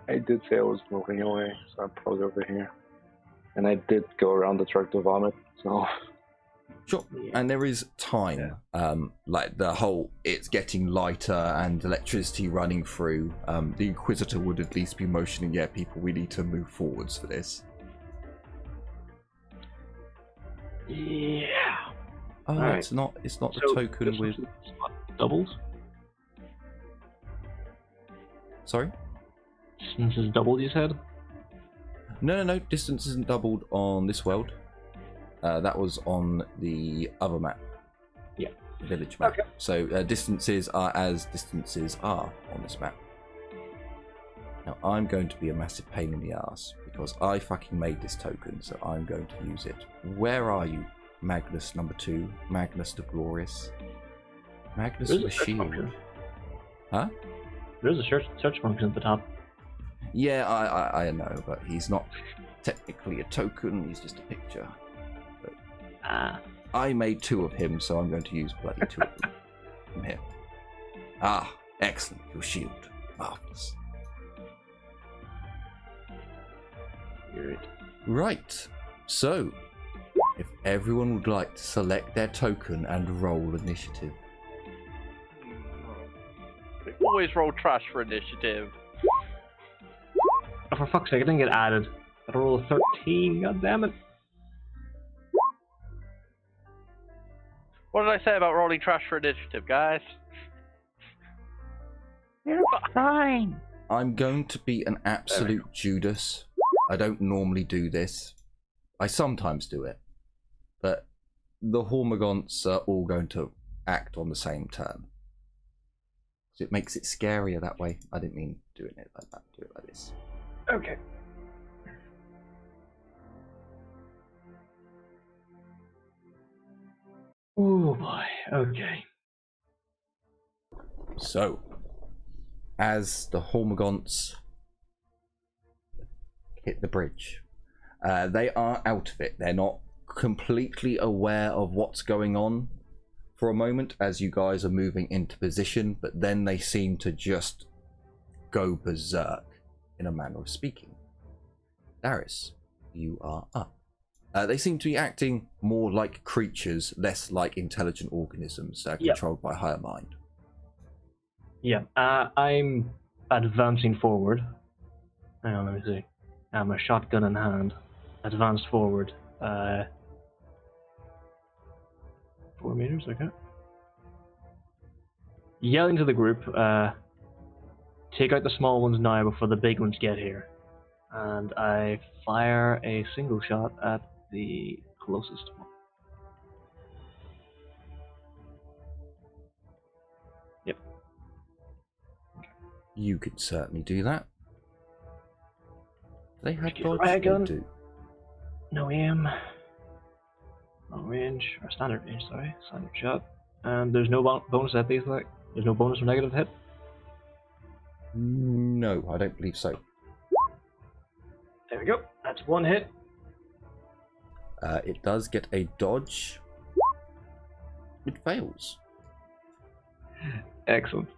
I did say I was moving away, so I'm probably over here. And I did go around the truck to vomit, so... Sure, and there is time, like the whole, it's getting lighter and electricity running through. The Inquisitor would at least be motioning, yeah, people, we need to move forwards for this. Yeah. Oh, Right. it's not the So token this with... is what, doubles? Sorry? Distance is doubled, you said? No, distance isn't doubled on this world. That was on the other map. Yeah. Village map. Okay. So distances are as distances are on this map. Now I'm going to be a massive pain in the ass because I fucking made this token, so I'm going to use it. Where are you, Magnus number 2? Magnus the Glorious? Magnus There's the a search Shield? function. Huh? There's a search function at the top. Yeah, I know, but he's not technically a token, he's just a picture. I made 2 of him, so I'm going to use bloody 2 of them from here. Ah, excellent, your shield. Marvelous. Right, so if everyone would like to select their token and roll initiative. We always roll trash for initiative. Oh, for fuck's sake, I didn't get added. I had to roll a 13, god damn it. What did I say about rolling trash for initiative, guys? You're fine. I'm going to be an absolute Judas. I don't normally do this. I sometimes do it. But the Hormigons are all going to act on the same turn. So it makes it scarier that way. I didn't mean doing it like that. Do it like this. Okay. Oh boy, okay. So, as the Hormigons hit the bridge, they are out of it. They're not completely aware of what's going on for a moment as you guys are moving into position, but then they seem to just go berserk, in a manner of speaking. Darius, you are up. They seem to be acting more like creatures, less like intelligent organisms that are controlled by a higher mind. Yeah, I'm advancing forward. Hang on, let me see. I'm a shotgun in hand. Advance forward. 4 meters, okay. Yelling to the group, take out the small ones now before the big ones get here. And I fire a single shot at the closest one. Yep. You could certainly do that. They had dodge. Dragon. They do. No aim. Long range, or standard range, sorry. Standard shot. And there's no bonus at these, like? There's no bonus or negative hit? No, I don't believe so. There we go. That's 1 hit. It does get a dodge. It fails. Excellent.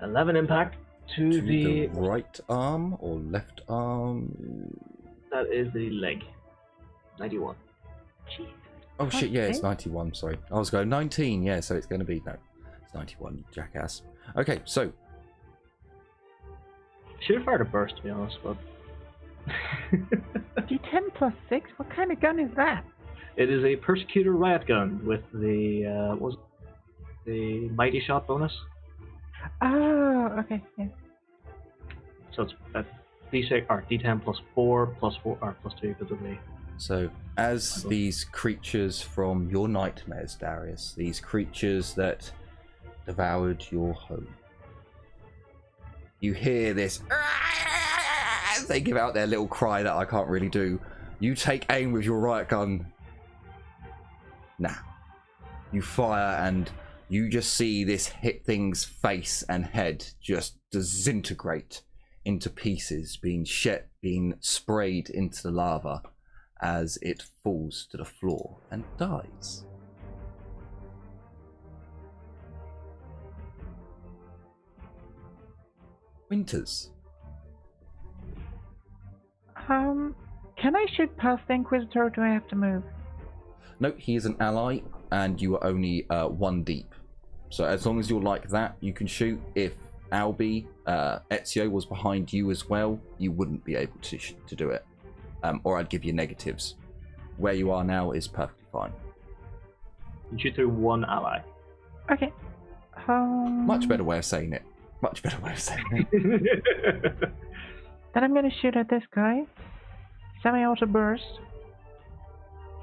$11 impact to the right arm or left arm? That is the leg. 91. Oh shit, yeah, it's 91, sorry. I was going 19, yeah, so it's going to be, no. It's 91, you jackass. Okay, so Should have fired a burst, to be honest, but D10 plus 6? What kind of gun is that? it is a Persecutor riot gun with the what was it? The Mighty Shot bonus. Oh, okay, yeah. So it's a D6 or D10 plus 4 plus 4 or plus 2 because of the. So, as these creatures from your nightmares, Darius, these creatures that devoured your home, you hear this. They give out their little cry that I can't really do. You take aim with your riot gun. Now, you fire and you just see this hit thing's face and head just disintegrate into pieces, being sprayed into the lava as it falls to the floor and dies. Winters. Can I shoot past the Inquisitor or do I have to move? No, he is an ally and you are only 1 deep. So as long as you're like that, you can shoot. If Albie, Ezio was behind you as well, you wouldn't be able to do it. Or I'd give you negatives. Where you are now is perfectly fine. You shoot through one ally. Okay. Much better way of saying it. Much better way of saying it. Then I'm gonna shoot at this guy. Semi-auto burst.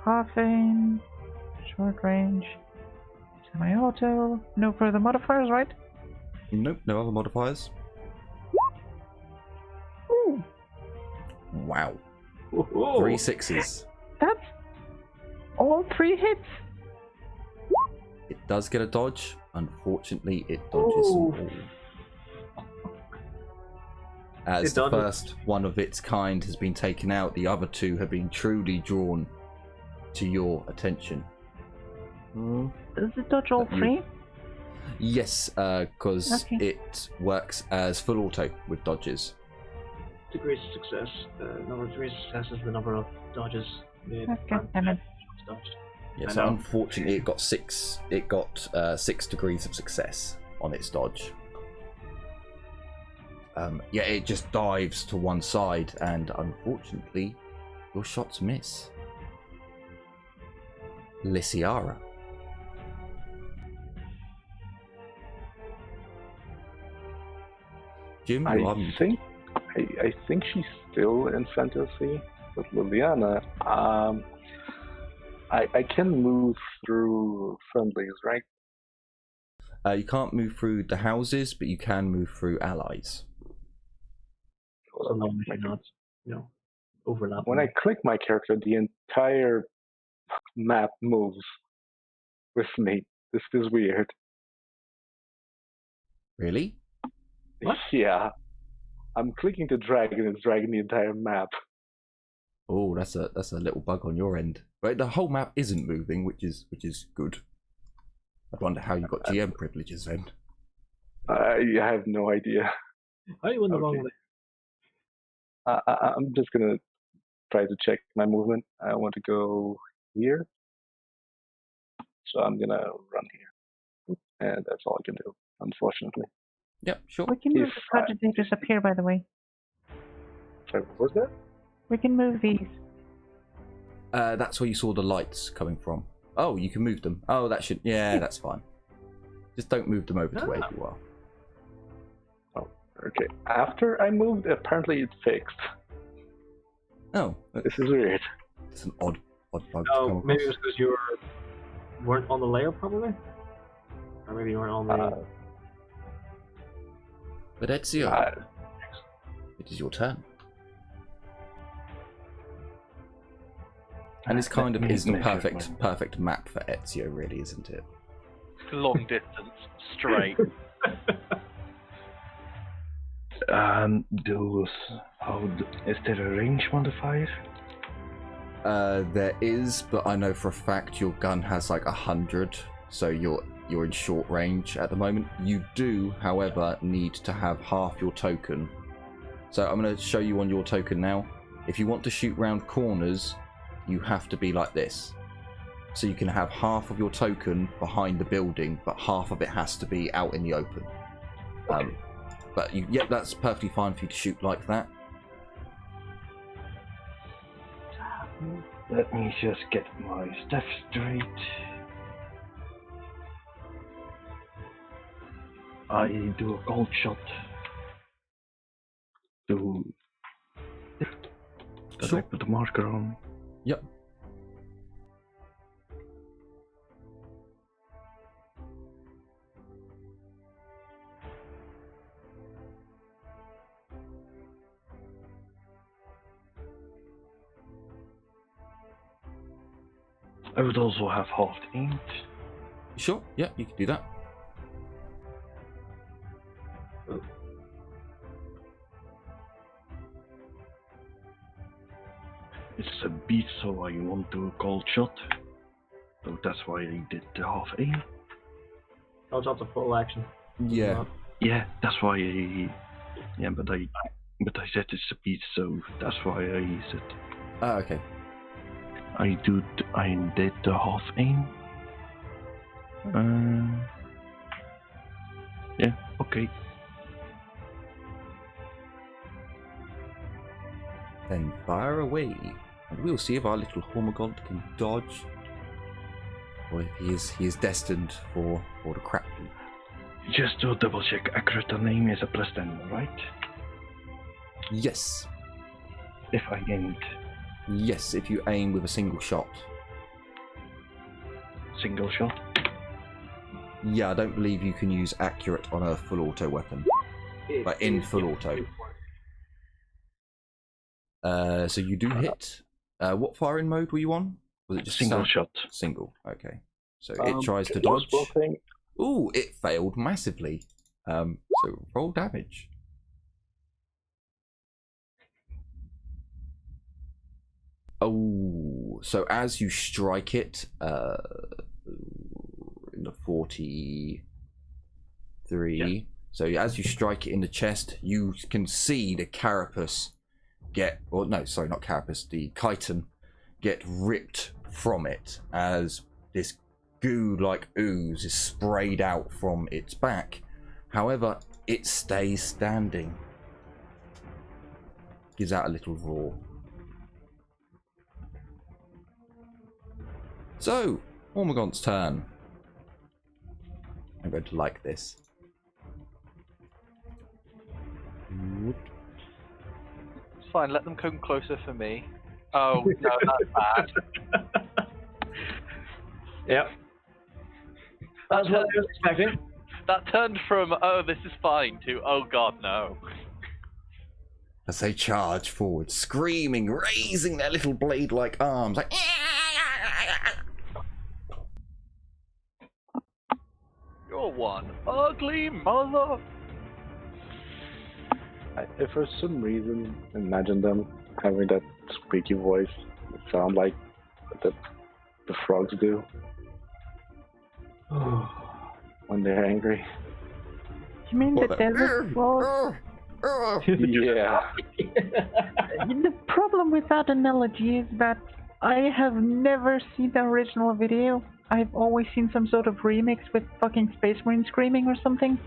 Half aim. Short range. Semi-auto. No further modifiers, right? Nope, no other modifiers. Ooh. Wow. Whoa. 3 6s. That's all 3 hits. It does get a dodge. Unfortunately, it dodges all. As the first one of its kind has been taken out, the other 2 have been truly drawn to your attention. Does it dodge all 3? Yes, because Okay. it works as full auto with dodges. Degrees of success. Number of degrees of success is the number of dodges made. Okay, damn it. Dodged. Yes, so unfortunately, it got 6. It got 6 degrees of success on its dodge. Yeah, it just dives to one side, and unfortunately, your shots miss. Lysiara. Jim, you are muted. I think she's still in fantasy, but Liliana, I can move through friendlies, right? You can't move through the houses, but you can move through allies. So long as you're not, overlapping. When I click my character, the entire map moves with me. This is weird. Really? What? Yeah. I'm clicking to drag and it's dragging the entire map. Oh, that's a little bug on your end. But the whole map isn't moving, which is good. I'd wonder how you got GM privileges then. I have no idea. Are you in the wrong way? I'm just gonna try to check my movement. I want to go here, so I'm gonna run here, and that's all I can do, unfortunately. Yep, sure. We can move the cogitators up here, by the way. Sorry, what was that? We can move these. That's where you saw the lights coming from. Oh, you can move them. Oh, that should... Yeah, that's fine. Just don't move them over to where you are. Oh, okay. After I moved, apparently it's fixed. Oh. This is weird. It's an odd bug to come Oh, across. maybe it was because you weren't on the layer, probably? Or maybe you weren't on the... But Ezio, it is your turn. And this kind of isn't perfect map for Ezio, really, isn't it? Long distance, straight. Is there a range modifier? There is, but I know for a fact your gun has like 100, so you're in short range at the moment. You do, however, need to have half your token. So I'm going to show you on your token now. If you want to shoot round corners, you have to be like this. So you can have half of your token behind the building, but half of it has to be out in the open. But yeah, that's perfectly fine for you to shoot like that. Let me just get my stuff straight. I do a cold shot. That I put the marker on. Yep. I would also have half aimed. Sure, yeah, you can do that. It's a beat, so I want to a cold shot. So that's why I did the half aim. Cold shot's a full action. Yeah. Yeah, that's why but I said it's a beat, so that's why I said. Ah, okay. I did the half aim. Yeah, okay. Then fire away, and we'll see if our little Hormigont can dodge, or if he is destined for the crap heap. Just to double check, accurate the name is a +10, right? Yes. If I aimed. Yes, if you aim with a single shot. Single shot? Yeah, I don't believe you can use accurate on a full auto weapon. But in full auto. So you do hit. What firing mode were you on? Was it just single shot? Single, okay. So it tries to dodge. Ooh, it failed massively. So roll damage. Oh, so as you strike it, in the 43. Yeah. So as you strike it in the chest, you can see the carapace the chitin get ripped from it as this goo-like ooze is sprayed out from its back. However, it stays standing. Gives out a little roar. So, Hormigaunt's turn. I'm going to like this. It's fine, let them come closer for me. Oh, no, that's bad. Yep. That's what I was expecting. That turned from, oh, this is fine, to, oh god, no. As they charge forward, screaming, raising their little blade-like arms, like... You're one ugly mother. If for some reason, imagine them having that squeaky voice that sound like the frogs do when they're angry. You mean the desert frog? Yeah. The problem with that analogy is that I have never seen the original video. I've always seen some sort of remix with fucking Space Marine screaming or something.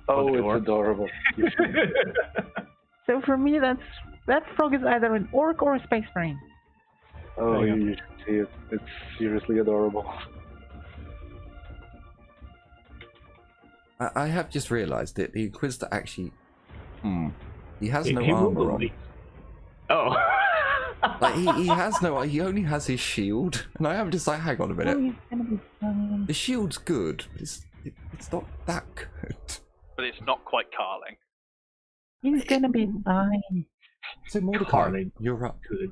Oh, it's adorable. So for me, that frog is either an orc or a Space Marine. Oh, you should see it. It's seriously adorable. I have just realised that the Inquisitor actually... He has no armour on. Oh. Like, he has no... He only has his shield. And I am just like, hang on a minute. Oh, he's gonna be fine. The shield's good, but it's not that good. But it's not quite Carling. He's gonna be fine. So Mordecai, Carling. you're up. Good.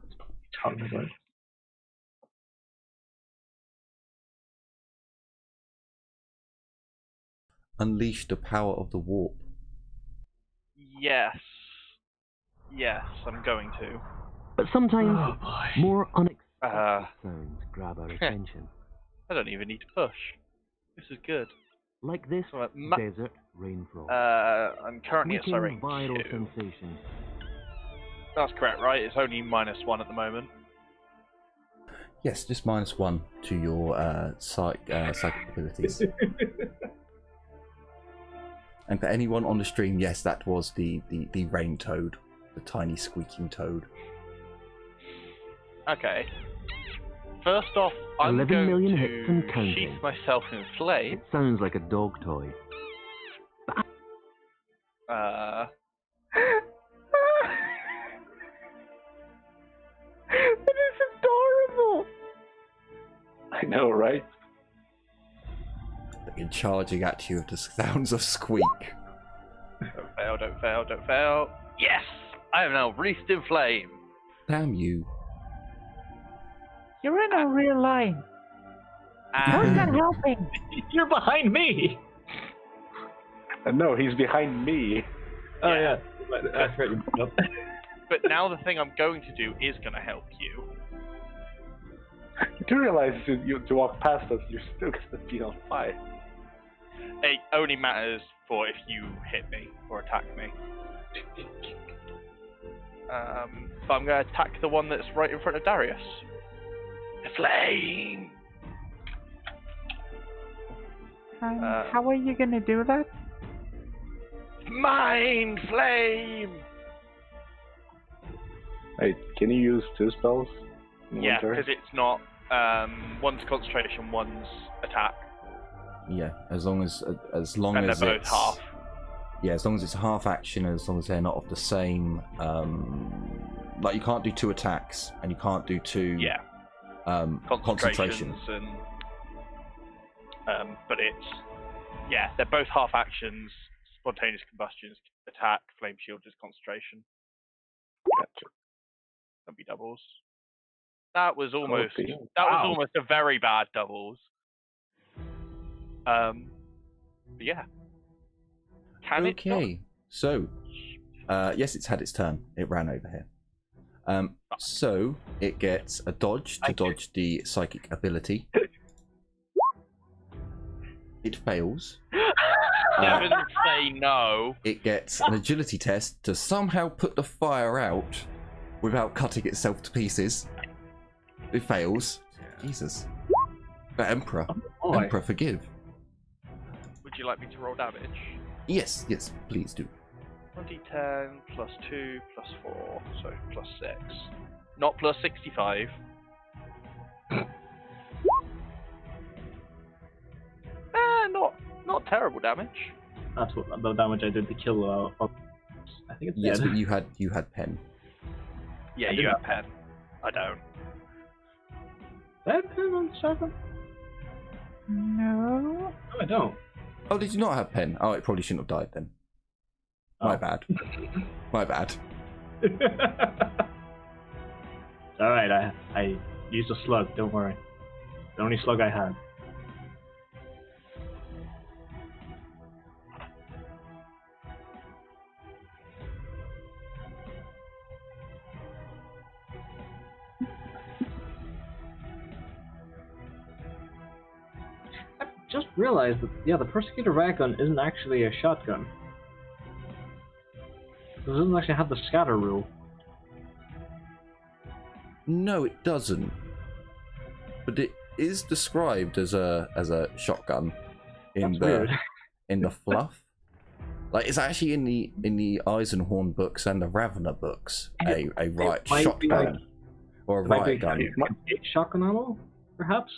Talking about. Unleash the power of the warp. Yes. Yes, I'm going to. But sometimes more unexpected Uh, sounds grab our attention. I don't even need to push. This is good. Like this So, desert rainfall. I'm currently at Tweaking Siren viral 2. sensations. That's correct, right? It's only -1 at the moment. Yes, just -1 to your psychic abilities. And for anyone on the stream, yes, that was the rain toad, the tiny squeaking toad. Okay. First off, I'm 11 going million to hits and counting. sheath myself in flame. It sounds like a dog toy. That is adorable! I know, right? They're charging at you with the sounds of squeak. Don't fail, don't fail, don't fail. Yes! I am now wreathed in flame. Damn you. You're in a real line. How's And that helping? You're behind me! No, he's behind me. Oh, yeah. That's right. but now the thing I'm going to do is going to help you. You do realize to walk past us, you're still going to be on fire. It only matters for if you hit me or attack me. So I'm going to attack the one that's right in front of Darius. The flame! How are you gonna do that? Mind flame! Wait, can you use 2 spells? in Yeah, one turn? because it's not one's concentration, one's attack, Yeah, as long as and it's they're both half. Yeah, as long as it's half action, as long as they're not of the same. Like you can't do 2 attacks, and you can't do 2. Yeah, concentration. and but it's they're both half actions. Spontaneous combustions, attack, flame shield is concentration. Gotcha. That'd be doubles. That was almost Okay. was almost a very bad doubles. But yeah. Can it not? Okay, so yes, it's had its turn. It ran over here. So it gets a dodge to dodge the psychic ability. It fails. Devon say no. It gets an agility test to somehow put the fire out without cutting itself to pieces. It fails. Jesus. The Emperor. Emperor, forgive. Would you like me to roll damage? Yes, please do. 2010 plus 2 plus 4, so plus 6. Not plus 65. Not terrible damage. That's what the damage I did to kill. I think it's Yes, dead. but you had pen. Yeah, I you did have pen. I don't. Dead pen on second? No. No, I don't. Oh, did you not have pen? Oh, it probably shouldn't have died then. My Oh. bad. My bad. It's alright, I used a slug, don't worry. The only slug I had. I just realized that, yeah, the Persecutor Raggun isn't actually a shotgun. It doesn't actually have the scatter rule. No, it doesn't. But it is described as a shotgun in That's the fluff. Like it's actually in the Eisenhorn books and the Ravener books a riot might be shotgun like- or a Might be riot gun. shotgun ammo, perhaps?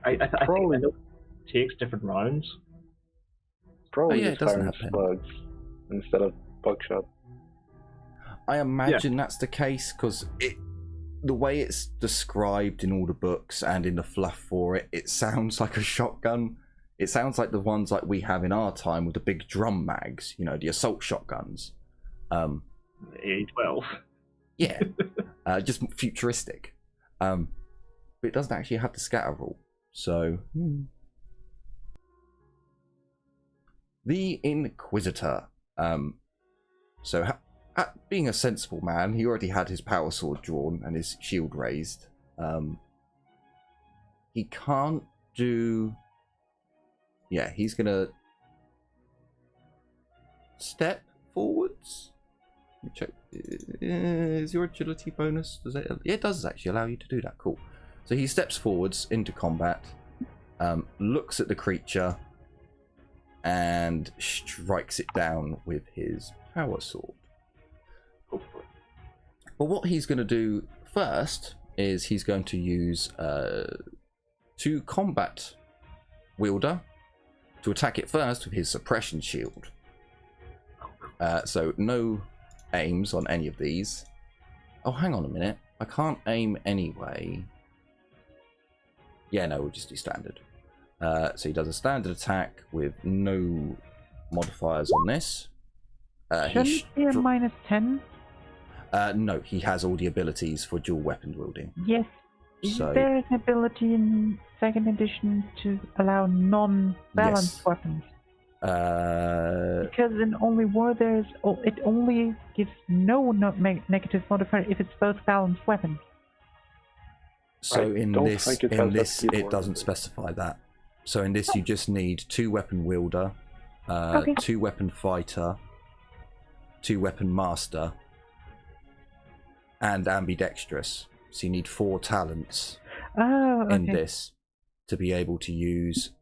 I think it takes different rounds. Probably Oh, yeah, it just doesn't firing have pen. slugs instead of buckshot. I imagine that's the case because the way it's described in all the books and in the fluff for it, it sounds like a shotgun. It sounds like the ones like we have in our time with the big drum mags, you know, the assault shotguns. A12. Yeah, just futuristic. But it doesn't actually have the scatter rule. So, the Inquisitor. Being a sensible man, he already had his power sword drawn and his shield raised. He can't do. Yeah, he's gonna step forwards. Let me check. Is your agility bonus? Does it? Yeah, it does actually allow you to do that. Cool. So he steps forwards into combat, looks at the creature, and strikes it down with his power sword. But what he's going to do first is he's going to use to combat wielder to attack it first with his suppression shield. So no aims on any of these. Oh, hang on a minute. I can't aim anyway. Yeah, no, we'll just do standard. So he does a standard attack with no modifiers on this. Shouldn't it be a -10? No, he has all the abilities for dual weapon wielding. Yes. Is So- there an ability in 2nd edition to allow non-balanced Yes. weapons? Uh, Because in Only War, it only gives no negative modifier if it's both balanced weapons. so I in don't this, think it has that it keyword. doesn't specify that. So in this, you just need 2 weapon wielder, Okay. 2 weapon fighter, 2 weapon master, and ambidextrous. So you need 4 talents Oh, okay. in this to be able to use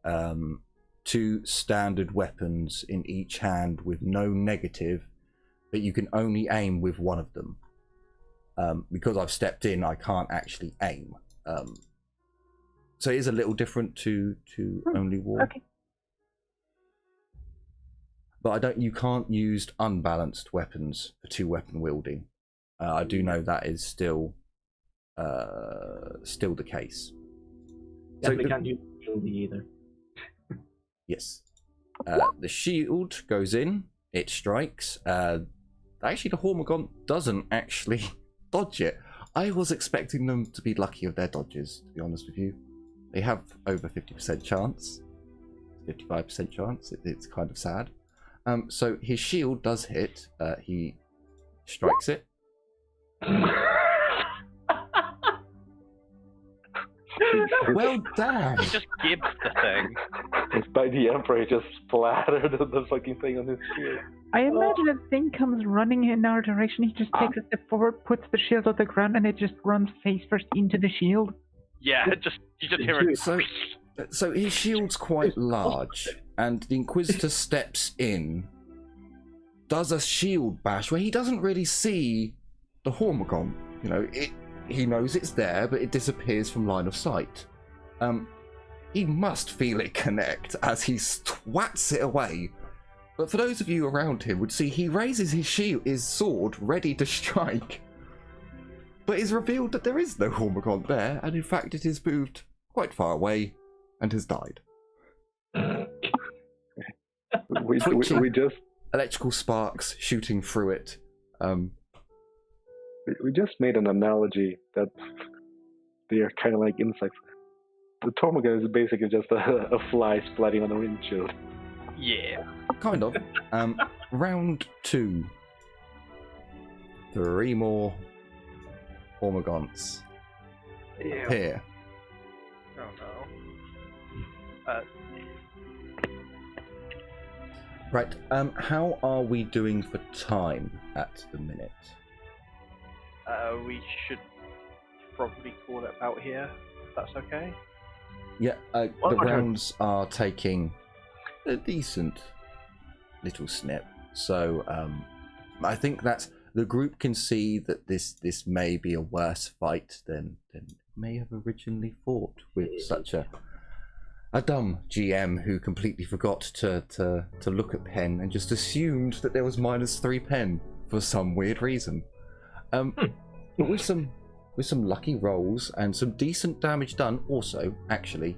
2 standard weapons in each hand with no negative, but you can only aim with one of them. Because I've stepped in, I can't actually aim. So it is a little different to Only War. Okay. But you can't use unbalanced weapons for 2 weapon wielding. I do know that is still the case. So Definitely can't use shield either. yes, the shield goes in, it strikes. Actually, the Hormigont doesn't actually dodge it. I was expecting them to be lucky of their dodges, to be honest with you. They have over 50% chance, 55% chance. It's kind of sad. So his shield does hit. He strikes it. Well, damn. He just gibbs the thing. It's by the Emperor, he just splattered the fucking thing on his shield. I imagine a thing comes running in our direction, he just takes a step forward, puts the shield on the ground, and it just runs face first into the shield. Yeah, you just hear it. So his shield's quite large, and the Inquisitor steps in, does a shield bash where he doesn't really see the Hormigont. You know, he knows it's there, but it disappears from line of sight. He must feel it connect as he twats it away. But for those of you around him would see he raises his sword ready to strike. But it's revealed that there is no Hormigont there, and in fact it is moved quite far away and has died. We just Electrical sparks shooting through it. we just made an analogy that they are kind of like insects. The Tormagant is basically just a fly splatting on the windshield. Yeah. Kind of. Round 2. 3 more Hormigants appear. Oh no. Right. How are we doing for time at the minute? We should probably call it out here. If that's okay. Yeah. The Well, okay. rounds are taking a decent little snip. So I think that's the group can see that this may be a worse fight than it may have originally thought, with such a dumb GM who completely forgot to look at pen and just assumed that there was -3 pen for some weird reason. But with some lucky rolls and some decent damage done, also actually.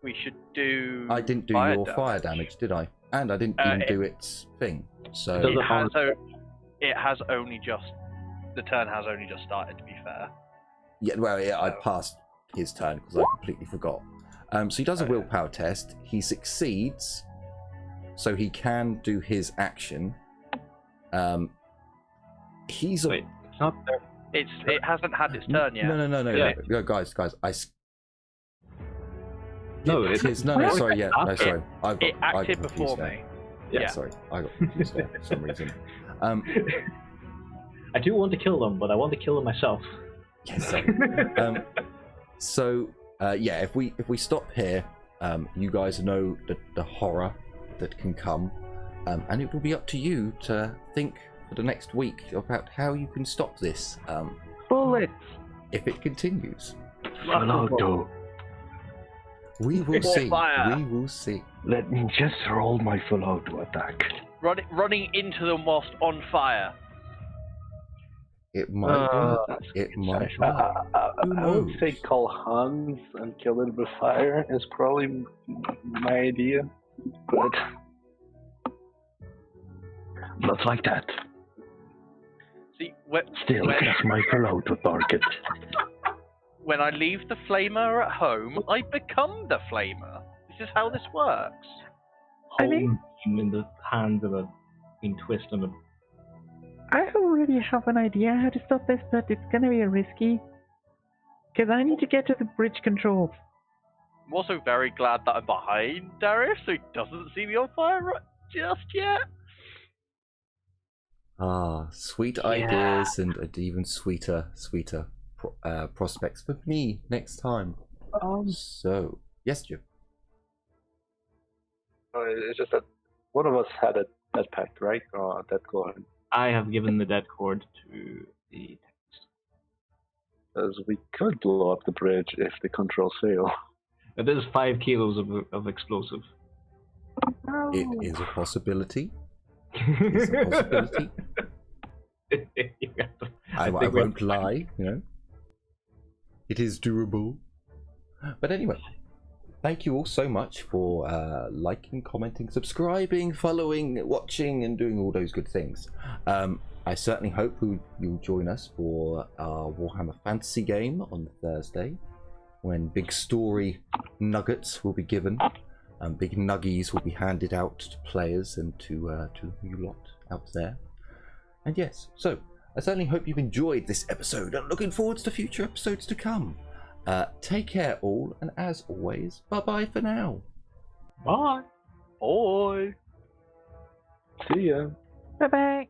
We should do. I didn't do your fire damage, did I? And I didn't even do its thing. So It has only just. The turn has only just started. To be fair. yeah, well, yeah, I passed his turn because I completely forgot. So he does a willpower test. He succeeds, so he can do his action. He's a Wait, it's not there. It hasn't had its turn yet. No, Yeah. no, guys, No, it it's is. No, sorry, yeah, no, sorry. It acted got before confused there. me. Yeah, Yeah. sorry, I got confused there for some reason. I do want to kill them, but I want to kill them myself. Yes, sorry. So yeah, if we stop here, you guys know the horror that can come, and it will be up to you to think for the next week about how you can stop this. Bullets! If it continues, Fallout. we will see. Fire. We will see. Let me just roll my full auto attack. Running into them whilst on fire. It might work. It might work. Who I would knows? say call Hans and kill it with fire is probably my idea, but Not like that. See, Still, just my full auto target. when I leave the flamer at home, I become the flamer. This is how this works. I think- Hold him in the hands of a twist and a. I already have an idea how to stop this, but it's gonna be risky. Because I need to get to the bridge controls. I'm also very glad that I'm behind Darius, so he doesn't see me on fire just yet. Sweet ideas and even sweeter prospects for me next time. So, yes, Jim. it's just that one of us had that pact, right? That cord. I have given the dead cord to the text. Because we could blow up the bridge if the controls fail. It is 5 kilos of explosive. It is a possibility. It's a possibility. I won't lie, you know. It is doable. But anyway, thank you all so much for liking, commenting, subscribing, following, watching, and doing all those good things. I certainly hope you'll join us for our Warhammer Fantasy game on Thursday, when big story nuggets will be given, and big nuggies will be handed out to players and to you lot out there. And yes, so I certainly hope you've enjoyed this episode and looking forward to future episodes to come. Take care all, and as always, bye-bye for now. Bye. Oi. See ya. Bye bye.